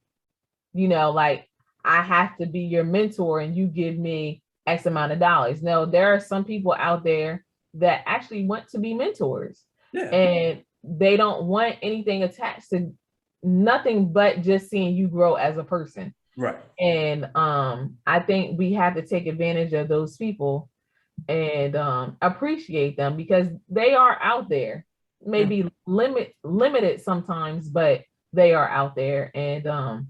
you know, like, I have to be your mentor and you give me X amount of dollars. No, there are some people out there that actually want to be mentors. And they don't want anything attached to nothing but just seeing you grow as a person. Right. And I think we have to take advantage of those people and appreciate them, because they are out there, maybe limited sometimes, but they are out there. And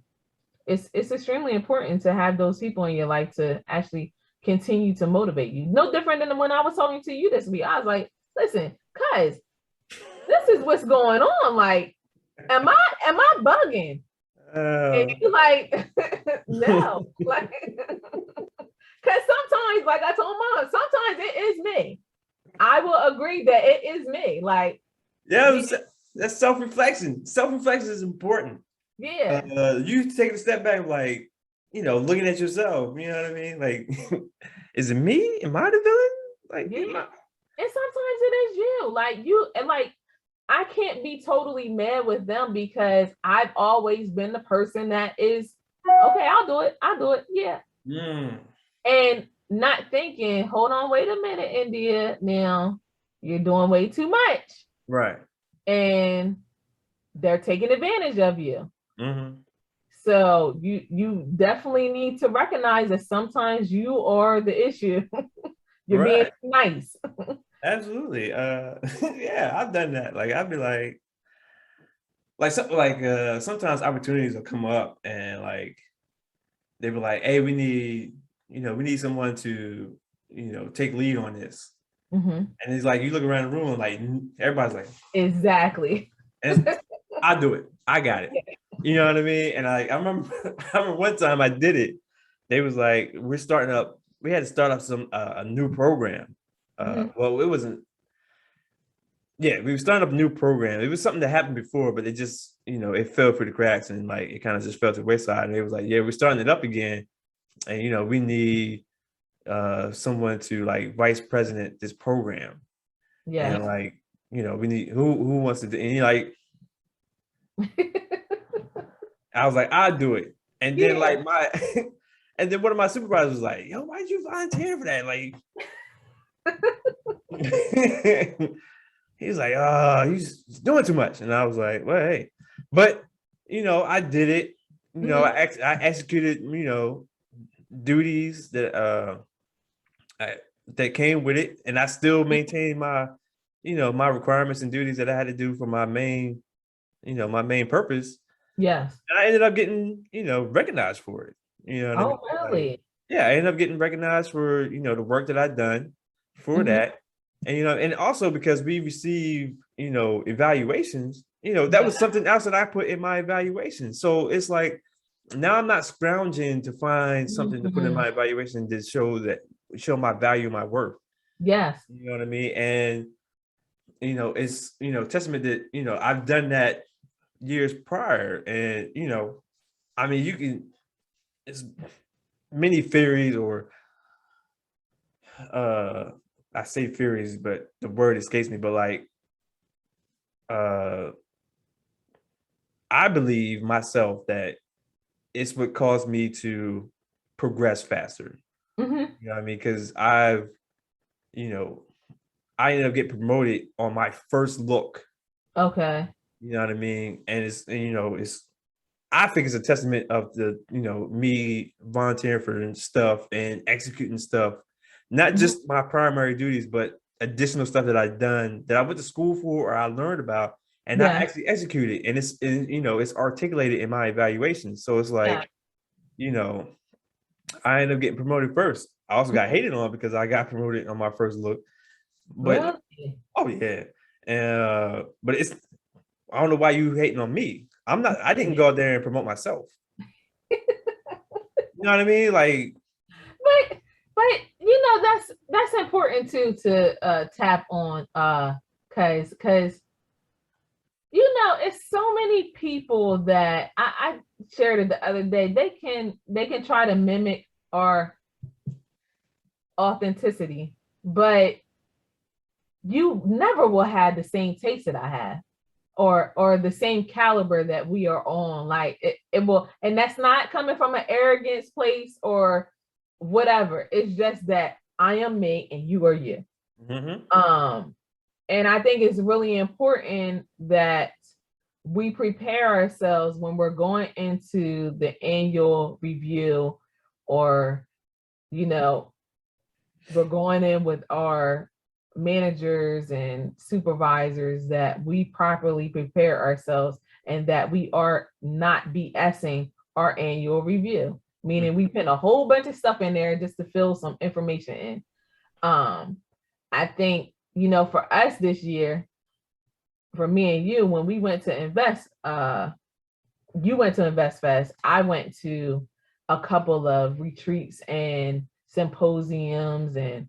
it's extremely important to have those people in your life to actually continue to motivate you. No different than when I was talking to you this week. I was like, listen, cuz this is what's going on. Like, am I bugging? And you like, no, like, because sometimes, like I told Mom, sometimes it is me. I will agree that it is me. Like, that's self-reflection. Self-reflection is important. You take a step back, like, you know, looking at yourself, you know what I mean? Like, is it me? Am I the villain? Like, and sometimes it is you. Like, like, I can't be totally mad with them, because I've always been the person that is, okay, I'll do it. Yeah. And not thinking, hold on, wait a minute, India, now you're doing way too much. Right. And they're taking advantage of you. So you definitely need to recognize that sometimes you are the issue. You're being nice. Absolutely. Yeah, I've done that. Like, I'd be sometimes opportunities will come up and, like, they be like, hey, we need someone to, you know, take lead on this. And it's like, you look around the room and, like, everybody's like, exactly. And I'll do it. I got it. You know what I mean? And I remember one time I did it. They was like, we had to start up a new program. Well, it wasn't. Yeah, we were starting up a new program. It was something that happened before, but it just, you know, it fell through the cracks, and, like, it kind of just fell to the wayside. And it was like, yeah, we're starting it up again, and, you know, we need someone to, like, vice president this program. And, like, you know, we need who wants to do, and like, I was like, I'll do it. And then like and then one of my supervisors was like, yo, why'd you volunteer for that? Like, He was like, he's doing too much. And I was like, well, hey, but I did it. Mhm. I executed, duties that came with it, and I still maintained my, my requirements and duties that I had to do for my main purpose. Yes. And I ended up getting, recognized for it. You know what I mean? Oh, Like, really? yeah, I ended up getting recognized for, the work that I'd done for Mhm. that. And, and also because we received, evaluations, that Yeah. was something else that I put in my evaluation. So it's like now I'm not scrounging to find something to put in Mhm. my evaluation to show my value, my worth. Yes. You know what I mean? And it's testament that I've done that years prior. And I mean, you can, it's many theories or uh I say theories, but the word escapes me. But like uh I believe myself that it's what caused me to progress faster. Mhm. You know what I mean? Because you know, I ended up getting promoted on my first look. Okay. You know what I mean? And it's I think it's a testament of the, me volunteering for stuff and executing stuff, not Mhm. just my primary duties, but additional stuff that I've done that I went to school for or I learned about and I Yeah. actually executed. And it's articulated in my evaluation. So it's Yeah. like, you know, I ended up getting promoted first. I also got Mhm. hated on because I got promoted on my first look. But Really? oh yeah. But it's I don't know why you hating on me. I didn't go out there and promote myself. You know what I mean? Like, But that's important too to tap on because it's so many people that I shared it the other day. They can try to mimic our authenticity, but you never will have the same taste that I have or the same caliber that we are on. Like it will, and that's not coming from an arrogance place or whatever. It's just that I am me and you are you. mhm. Um, and I think it's really important that we prepare ourselves when we're going into the annual review or you know we're going in with our managers and supervisors that we properly prepare ourselves and that we are not BSing our annual review, meaning we put a whole bunch of stuff in there just to fill some information in. Um, I think, for us this year, for me and you, when we went to invest, you went to Invest Fest, I went to a couple of retreats and symposiums and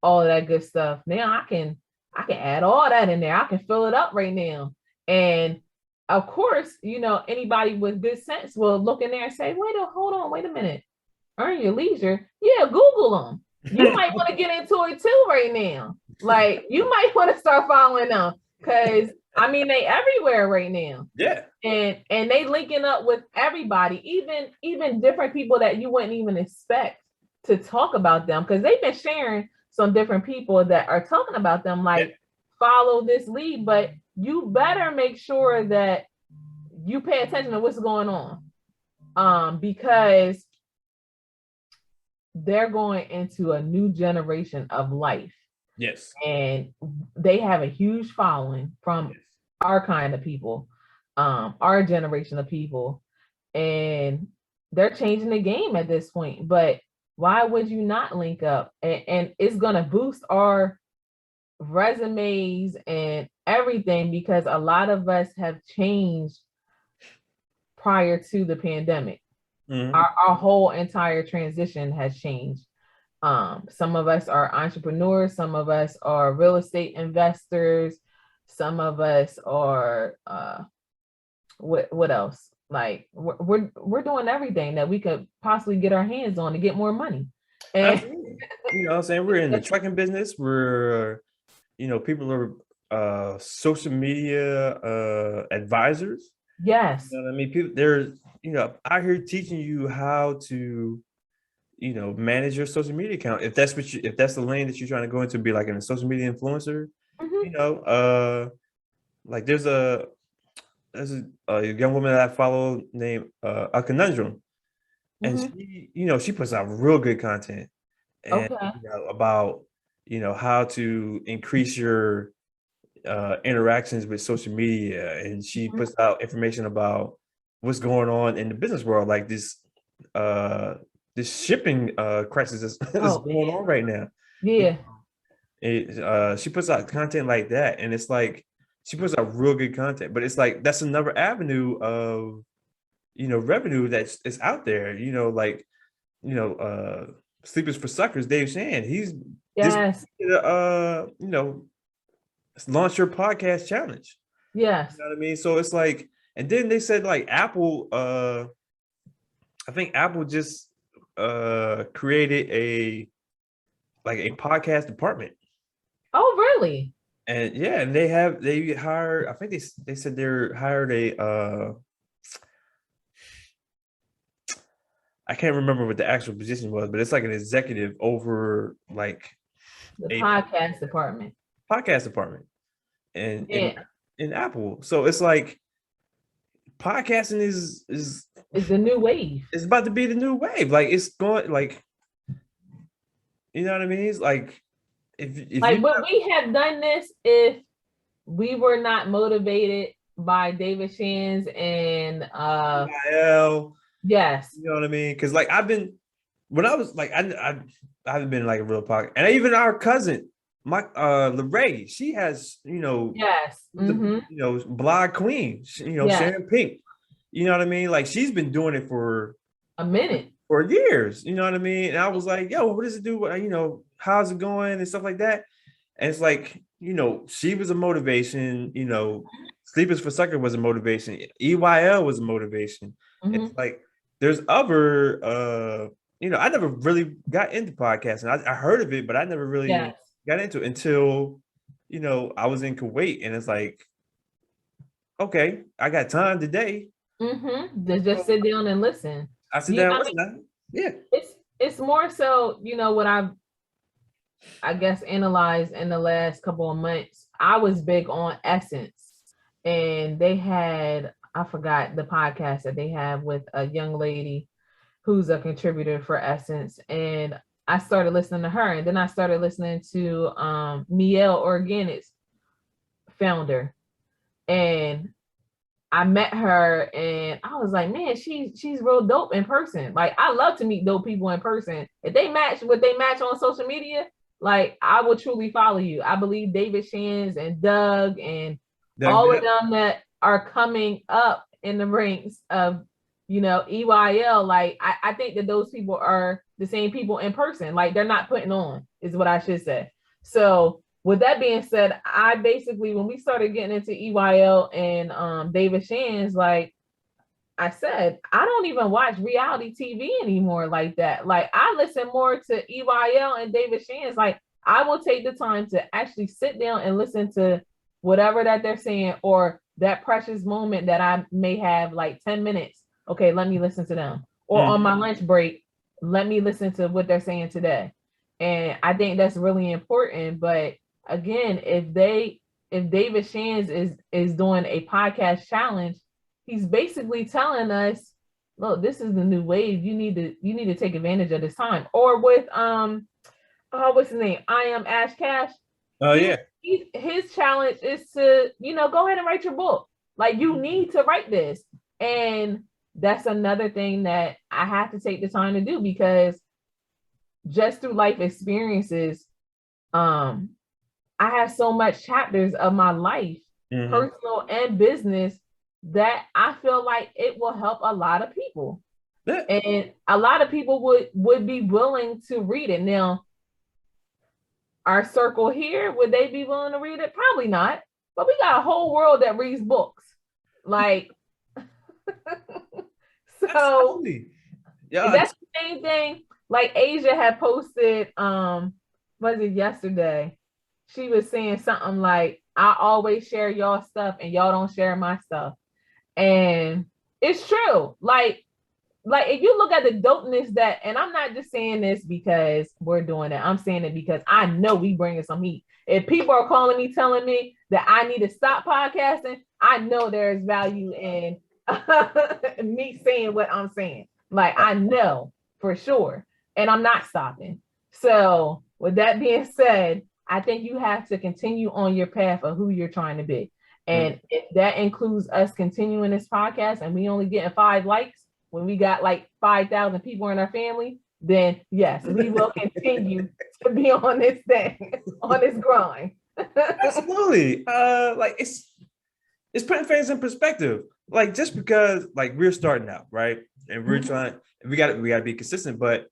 all of that good stuff. Now I can add all that in there. I can fill it up right now. And of course, anybody with good sense will look in there and say, hold on, wait a minute. Earn your leisure. Yeah, Google them. You might want to get into it too right now. Like you might want to start following them because I mean they everywhere right now Yeah. and they linking up with everybody, even different people that you wouldn't even expect to talk about them because they've been sharing some different people that are talking about them Yeah. like follow this lead, but you better make sure that you pay attention to what's going on because they're going into a new generation of life Yes. and they have a huge following from Yes. our kind of people, our generation of people, and they're changing the game at this point. But why would you not link up? And it's gonna boost our resumes and everything because a lot of us have changed prior to the pandemic. Mhm. Our whole entire transition has changed. Some of us are entrepreneurs, some of us are real estate investors, some of us are what else? Like we're doing everything that we could possibly get our hands on to get more money. And Absolutely. You know what I'm saying? We're in the trucking business. People are social media advisors. You yes, know what I mean? People they're, out here teaching you how to, manage your social media account. If that's the lane that you're trying to go into, be like a social media influencer, hmm you know, like there's a young woman that I follow named a conundrum, and Hmm. she puts out real good content, and Okay. about how to increase your interactions with social media, and she Mhm. puts out information about what's going on in the business world, like uh this shipping crisis that's Oh going on right now. You yeah. she puts out content like that, and it's like she puts out real good content, but it's like that's another avenue of revenue that's is out there. Like Sleepers for Suckers, Dave Shan, he's just Yes. launch your podcast challenge. You Yes. know what I mean? So it's like, and then they said like Apple, I think Apple just created a podcast department. Oh really? And yeah, and they hired, I think they said they're hired I can't remember what the actual position was, but it's like an executive over like The a podcast department. podcast department and Yeah. in Apple. So it's like podcasting is It's the new wave. it's about to be the new wave. Like it's going like, you know what I mean? It's like if Like, you would we have done this if we were not motivated by David Shands and IL, yes. you know what I mean? Because like I've been when I was like I haven't been like a real podcast, and even our cousin, my Lorraine, she has Yes. Mm-hmm. blog queen, Yes. Sharon Pink, you know what I mean? Like she's been doing it for A minute. years, you know what I mean? And I was like, yo, what does it do? How's it going and stuff like that? And it's like, she was a motivation, Sleepers for Sucker was a motivation, EYL was a motivation. Mm-hmm. It's like there's other I never really got into podcasting. I heard of it, but I never really Yes. got into it until I was in Kuwait, and it's like, okay, I got time today. Mm-hmm. To just sit down and listen. I sit You, down I and mean, listen. Yeah. it's more so, what I guess analyzed in the last couple of months. I was big on Essence, and they had, I forgot the podcast that they have with a young lady who's a contributor for Essence, and I started listening to her, and then I started listening to Miel Organics founder, and I met her, and I was like, man, she's real dope in person. Like, I love to meet dope people in person. If they match what they match on social media, like, I will truly follow you. I believe David Shands and Doug and all of them that are coming up in the ranks of EYL. Like, I think that those people are the same people in person. Like, they're not putting on, is what I should say. So with that being said, I basically, when we started getting into EYL and David Shands, like I said, I don't even watch reality TV anymore like that. Like, I listen more to EYL and David Shands. Like, I will take the time to actually sit down and listen to whatever that they're saying, or that precious moment that I may have, like 10 minutes. Okay, let me listen to them. Or on my lunch break, let me listen to what they're saying today. And I think that's really important. But again, if David Shands is doing a podcast challenge, he's basically telling us, look, this is the new wave. You need to take advantage of this time. Or with what's his name? I am Ash Cash. Oh yeah. His challenge is to, go ahead and write your book. Like, you need to write this. And that's another thing that I have to take the time to do, because just through life experiences, I have so much chapters of my life, personal and business, that I feel like it will help a lot of people. Yeah. And a lot of people would be willing to read it. Now, our circle here, would they be willing to read it? Probably not. But we got a whole world that reads books. Like, so absolutely. Yeah, that's the same thing. Like, Asia had posted, was it yesterday? She was saying something like, I always share y'all stuff and y'all don't share my stuff. And it's true. Like, like if you look at the dopeness that, and I'm not just saying this because we're doing it, I'm saying it because I know we bringing some heat. If people are calling me telling me that I need to stop podcasting, I know there's value in me saying what I'm saying. Like I know for sure, and I'm not stopping. So with that being said, I think you have to continue on your path of who you're trying to be. And if that includes us continuing this podcast and we only getting 5 likes when we got like 5,000 people in our family, then yes, we will continue to be on this thing, on this grind. Absolutely. Like it's putting things in perspective. Like just because like we're starting out, right? And we're trying, we gotta be consistent, but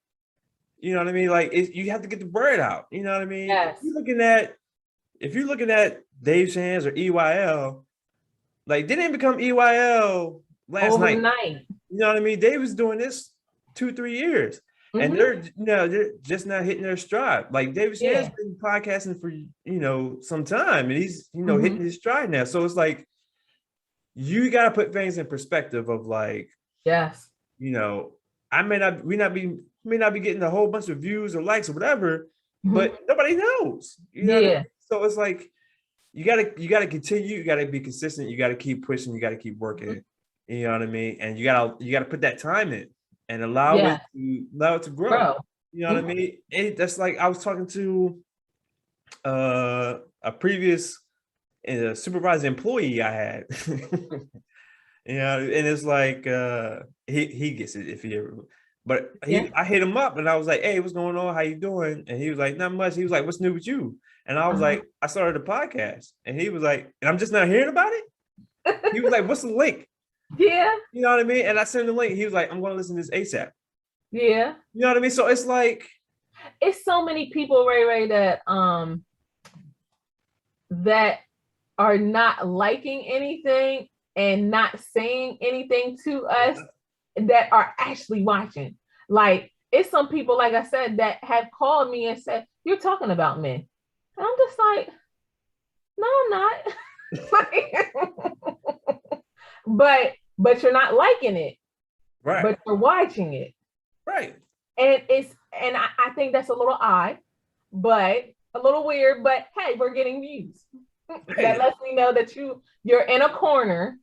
you know what I mean? Like you have to get the word out. You know what I mean? Yes. If you're looking at Dave Shands or EYL, like they didn't become EYL last overnight. night. You know what I mean? They was doing this 2-3 years. And they're just now hitting their stride. Like David Shands been podcasting for some time, and he's hitting his stride now. So it's like you got to put things in perspective of like, yes, I may not be getting a whole bunch of views or likes or whatever, but nobody knows. You know what I mean? So it's like you gotta continue. You gotta be consistent. You gotta keep pushing. You gotta keep working. You know what I mean? And you gotta put that time in and allow it to grow. You know what I mean? That's like I was talking to a previous supervisor employee I had. And it's like he gets it if he ever. But I hit him up and I was like, "Hey, what's going on? How you doing?" And he was like, "Not much." He was like, "What's new with you?" And I was like, "I started a podcast." And he was like, "And I'm just not hearing about it." He was like, "What's the link?" Yeah. You know what I mean? And I sent him the link. He was like, "I'm going to listen to this ASAP." Yeah. You know what I mean? So it's like, it's so many people, Ray, that that are not liking anything and not saying anything to us that are actually watching. Like it's some people, like I said, that have called me and said, "You're talking about men." And I'm just like, "No, I'm not." but you're not liking it. Right. But you're watching it. Right. And I think that's a little odd, but a little weird, but hey, we're getting views. That lets me know that you're in a corner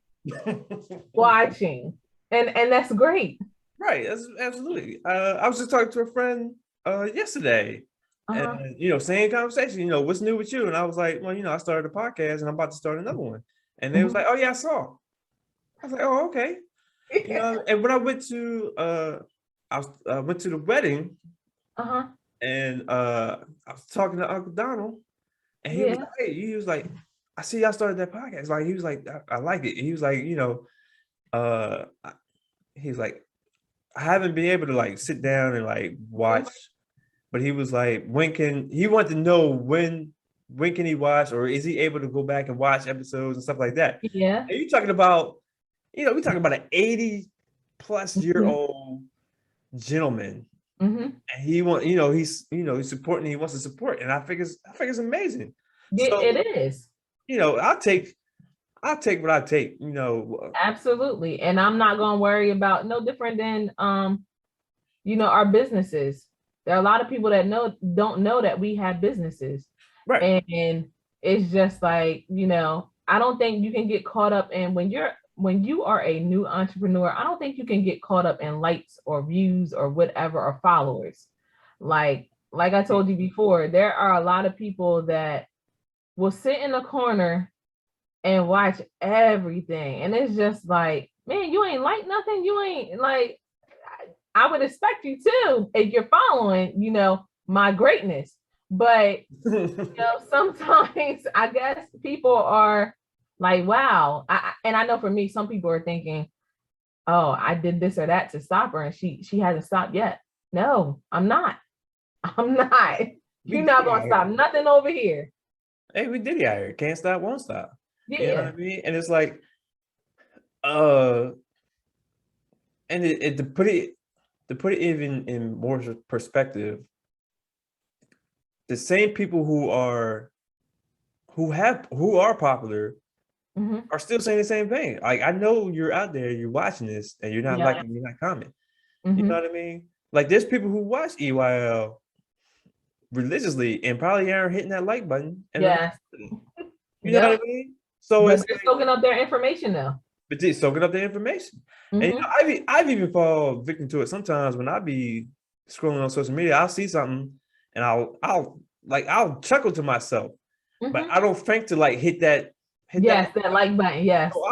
watching. And that's great. Right. That's absolutely. I was just talking to a friend yesterday. And same conversation, what's new with you? And I was like, well, I started a podcast and I'm about to start another one. And they was like, "Oh yeah, I saw." I was like, "Oh, okay." And when I went to I went to the wedding, and I was talking to Uncle Donald, and he was like, "Hey," he was like, "I see y'all started that podcast." Like he was like, I like it. He was like, he's like, "I haven't been able to like sit down and like watch," but he was like, he wanted to know when can he watch, or is he able to go back and watch episodes and stuff like that? Yeah. And you talking about, we're talking about an 80-plus-year-old gentleman, and he he's supporting. He wants to support, and I think it's amazing. So, it is. I'll take what I take. Absolutely, and I'm not gonna worry about no different than our businesses. There are a lot of people that don't know that we have businesses, right? And it's just like I don't think you can get caught up in when you are a new entrepreneur. I don't think you can get caught up in likes or views or whatever or followers. Like I told you before, there are a lot of people that will sit in the corner and watch everything. And it's just like, man, you ain't like nothing. You ain't like, I would expect you to if you're following, my greatness. But, sometimes I guess people are like, wow. And I know for me, some people are thinking, oh, I did this or that to stop her and she hasn't stopped yet. No, I'm not. I'm not. You're not going to stop nothing over here. Hey, we did it out here. Can't stop, won't stop. Yeah. You know what I mean? And it's like, and to put it even in more perspective, the same people who are popular are still saying the same thing. Like I know you're out there, you're watching this, and you're not liking, you're not commenting. You Mhm. know what I mean? Like there's people who watch EYL religiously and probably aren't hitting that like button. And Yes. you know what I Yep. mean? So But it's they're like, soaking up their information though. but they're soaking up the information. And Mhm. I've even fall victim to it sometimes when I be scrolling on social media. I'll see something and I'll chuckle to myself, but Mhm. I don't think to like hit that. Yes, that like button. Yes. So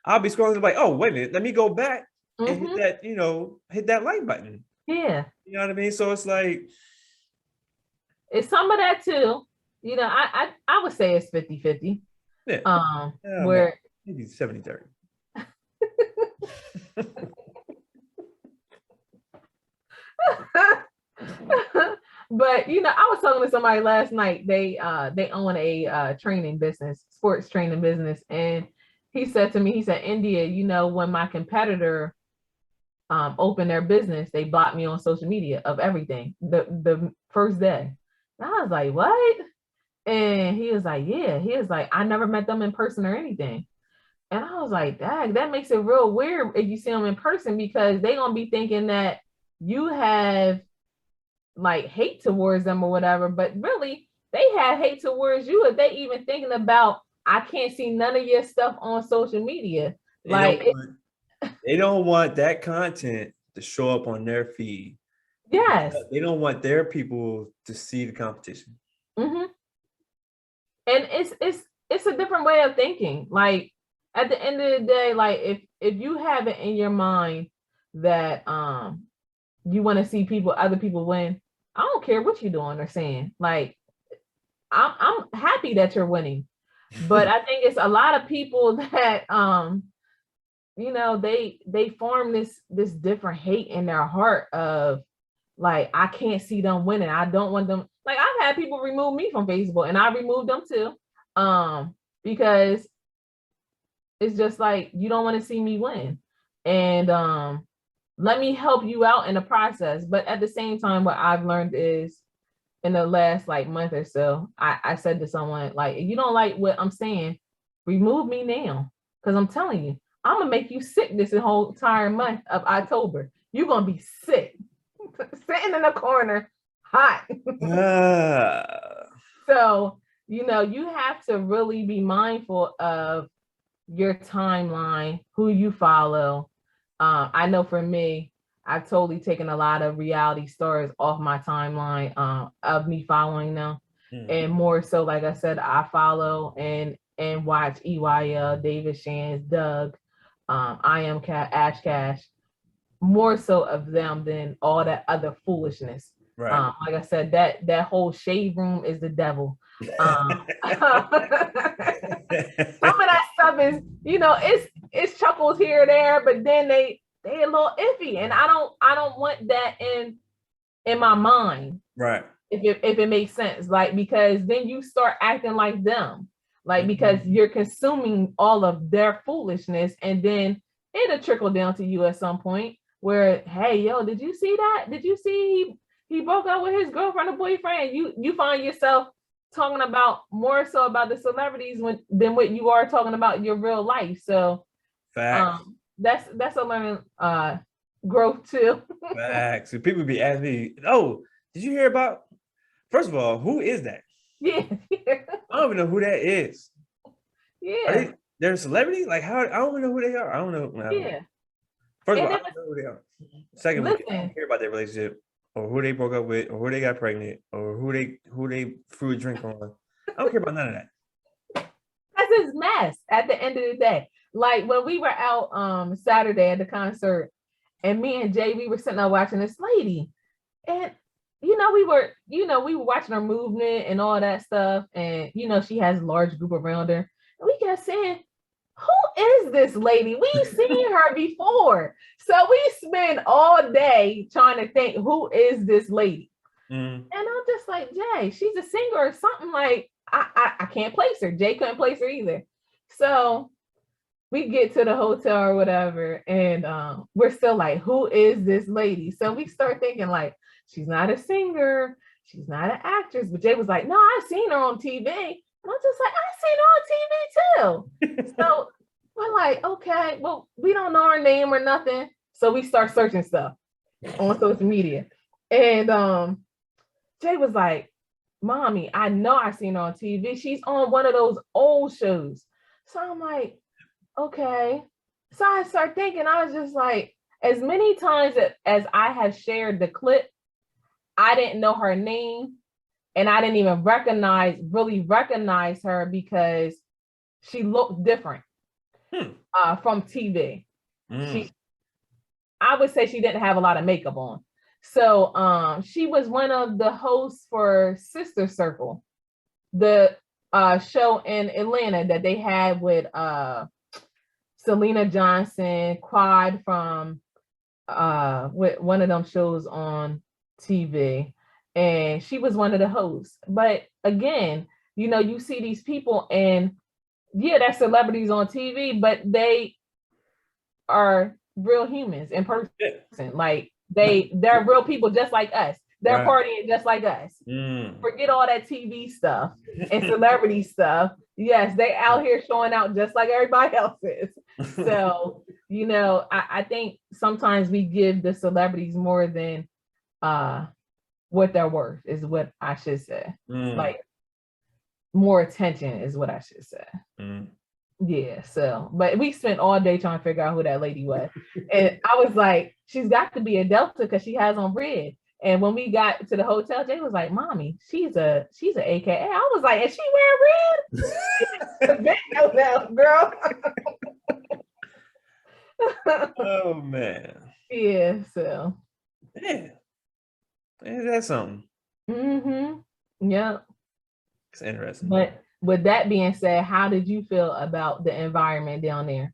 I'll be scrolling like, oh wait a minute, let me go back and hit Mhm. that, hit that like button. Yeah. You know what I mean? So it's like, It's some of that too. I would say it's 50-50. yeah, yeah, Where maybe 70-30. but I was talking to somebody last night. They own a training business, sports training business, and he said to me, he said, India, when my competitor opened their business, they blocked me on social media of everything the first day. And I was like, what? And he was like, yeah. He was like, I never met them in person or anything. And I was like, dang, that makes it real weird if you see them in person because they gonna be thinking that you have like hate towards them or whatever. But really, they have hate towards you if they even thinking about I can't see none of your stuff on social media. They don't Like, want they don't want that content to show up on their feed. yes. They don't want their people to see the competition. Mm-hmm. And it's a different way of thinking. Like at the end of the day, like if you have it in your mind that you want to see other people win, I don't care what you're doing or saying. Like I'm happy that you're winning. But I think it's a lot of people that they form this different hate in their heart of like I can't see them winning. I don't want them. Like I've had people remove me from Facebook and I removed them too. Because it's just like you don't want to see me win. And let me help you out in the process. But at the same time, what I've learned is in the last like month or so, I said to someone, like, if you don't like what I'm saying, remove me now. Because I'm telling you, I'm gonna make you sick this whole entire month of October. You're gonna be sick. Sitting in the corner, hot. So, you have to really be mindful of your timeline, who you follow. I know for me, I've totally taken a lot of reality stars off my timeline of me following them. And more so, like I said, I follow and watch EYL, David Shands, Doug, I am Ash Cash, more so of them than all that other foolishness. Right. Like I said, that whole shade room is the devil. Some of that stuff is, it's chuckles here or there, but then they a little iffy, and I don't want that in my mind. Right. If it makes sense, like because then you start acting like them, like because you're consuming all of their foolishness, and then it'll trickle down to you at some point where, hey, yo, did you see that? Did you see he broke up with his girlfriend or boyfriend? You find yourself talking about more so about the celebrities than what you are talking about your real life. So Facts. That's a learning growth too. Facts. So people be asking me, oh, did you hear about? First of all, who is that? Yeah. I don't even know who that is. Yeah. They're a celebrity? Like how? I don't even know who they are. I don't know. Yeah. First of all, I don't know who they are. Secondly, Listen. I don't care about their relationship or who they broke up with or who they got pregnant or who they threw a drink on. I don't care about none of that. That's his mess at the end of the day. Like when we were out Saturday at the concert, and me and Jay, we were sitting there watching this lady, and we were watching her movement and all that stuff, and she has a large group around her, and we kept saying, who is this lady? We've seen her before. So we spend all day trying to think, who is this lady? And I'm just like, Jay, she's a singer or something. Like I can't place her. Jay couldn't place her either. So we get to the hotel or whatever, and we're still like, who is this lady? So we start thinking like, she's not a singer, she's not an actress. But Jay was like, no, I've seen her on TV. And I'm just like, I've seen her on TV too. So we're like, okay, well, we don't know her name or nothing. So we start searching stuff. on social media. And Jay was like, Mommy, I know I seen her on TV. She's on one of those old shows. So I'm like, okay. So I start thinking, I was just like, as many times as I have shared the clip, I didn't know her name and I didn't even really recognize her because she looked different from TV. I would say she didn't have a lot of makeup on. So she was one of the hosts for Sister Circle, the show in Atlanta that they had with Selena Johnson, Quad from with one of them shows on TV. And she was one of the hosts. But again, you see these people and yeah, they're celebrities on TV, but they are real humans in person. Like they're real people just like us. They're partying just like us. Forget all that TV stuff and celebrity stuff. Yes, they out here showing out just like everybody else is. So, I think sometimes we give the celebrities more than what they're worth is what I should say. Like more attention is what I should say. Yeah, so, but we spent all day trying to figure out who that lady was. And I was like, she's got to be a Delta because she has on red. And when we got to the hotel, Jay was like, Mommy, she's a AKA. I was like, is she wearing red? No, girl. Oh, man. Yeah, so. Yeah. Ain't that something? Yeah. It's interesting. But with that being said, how did you feel about the environment down there?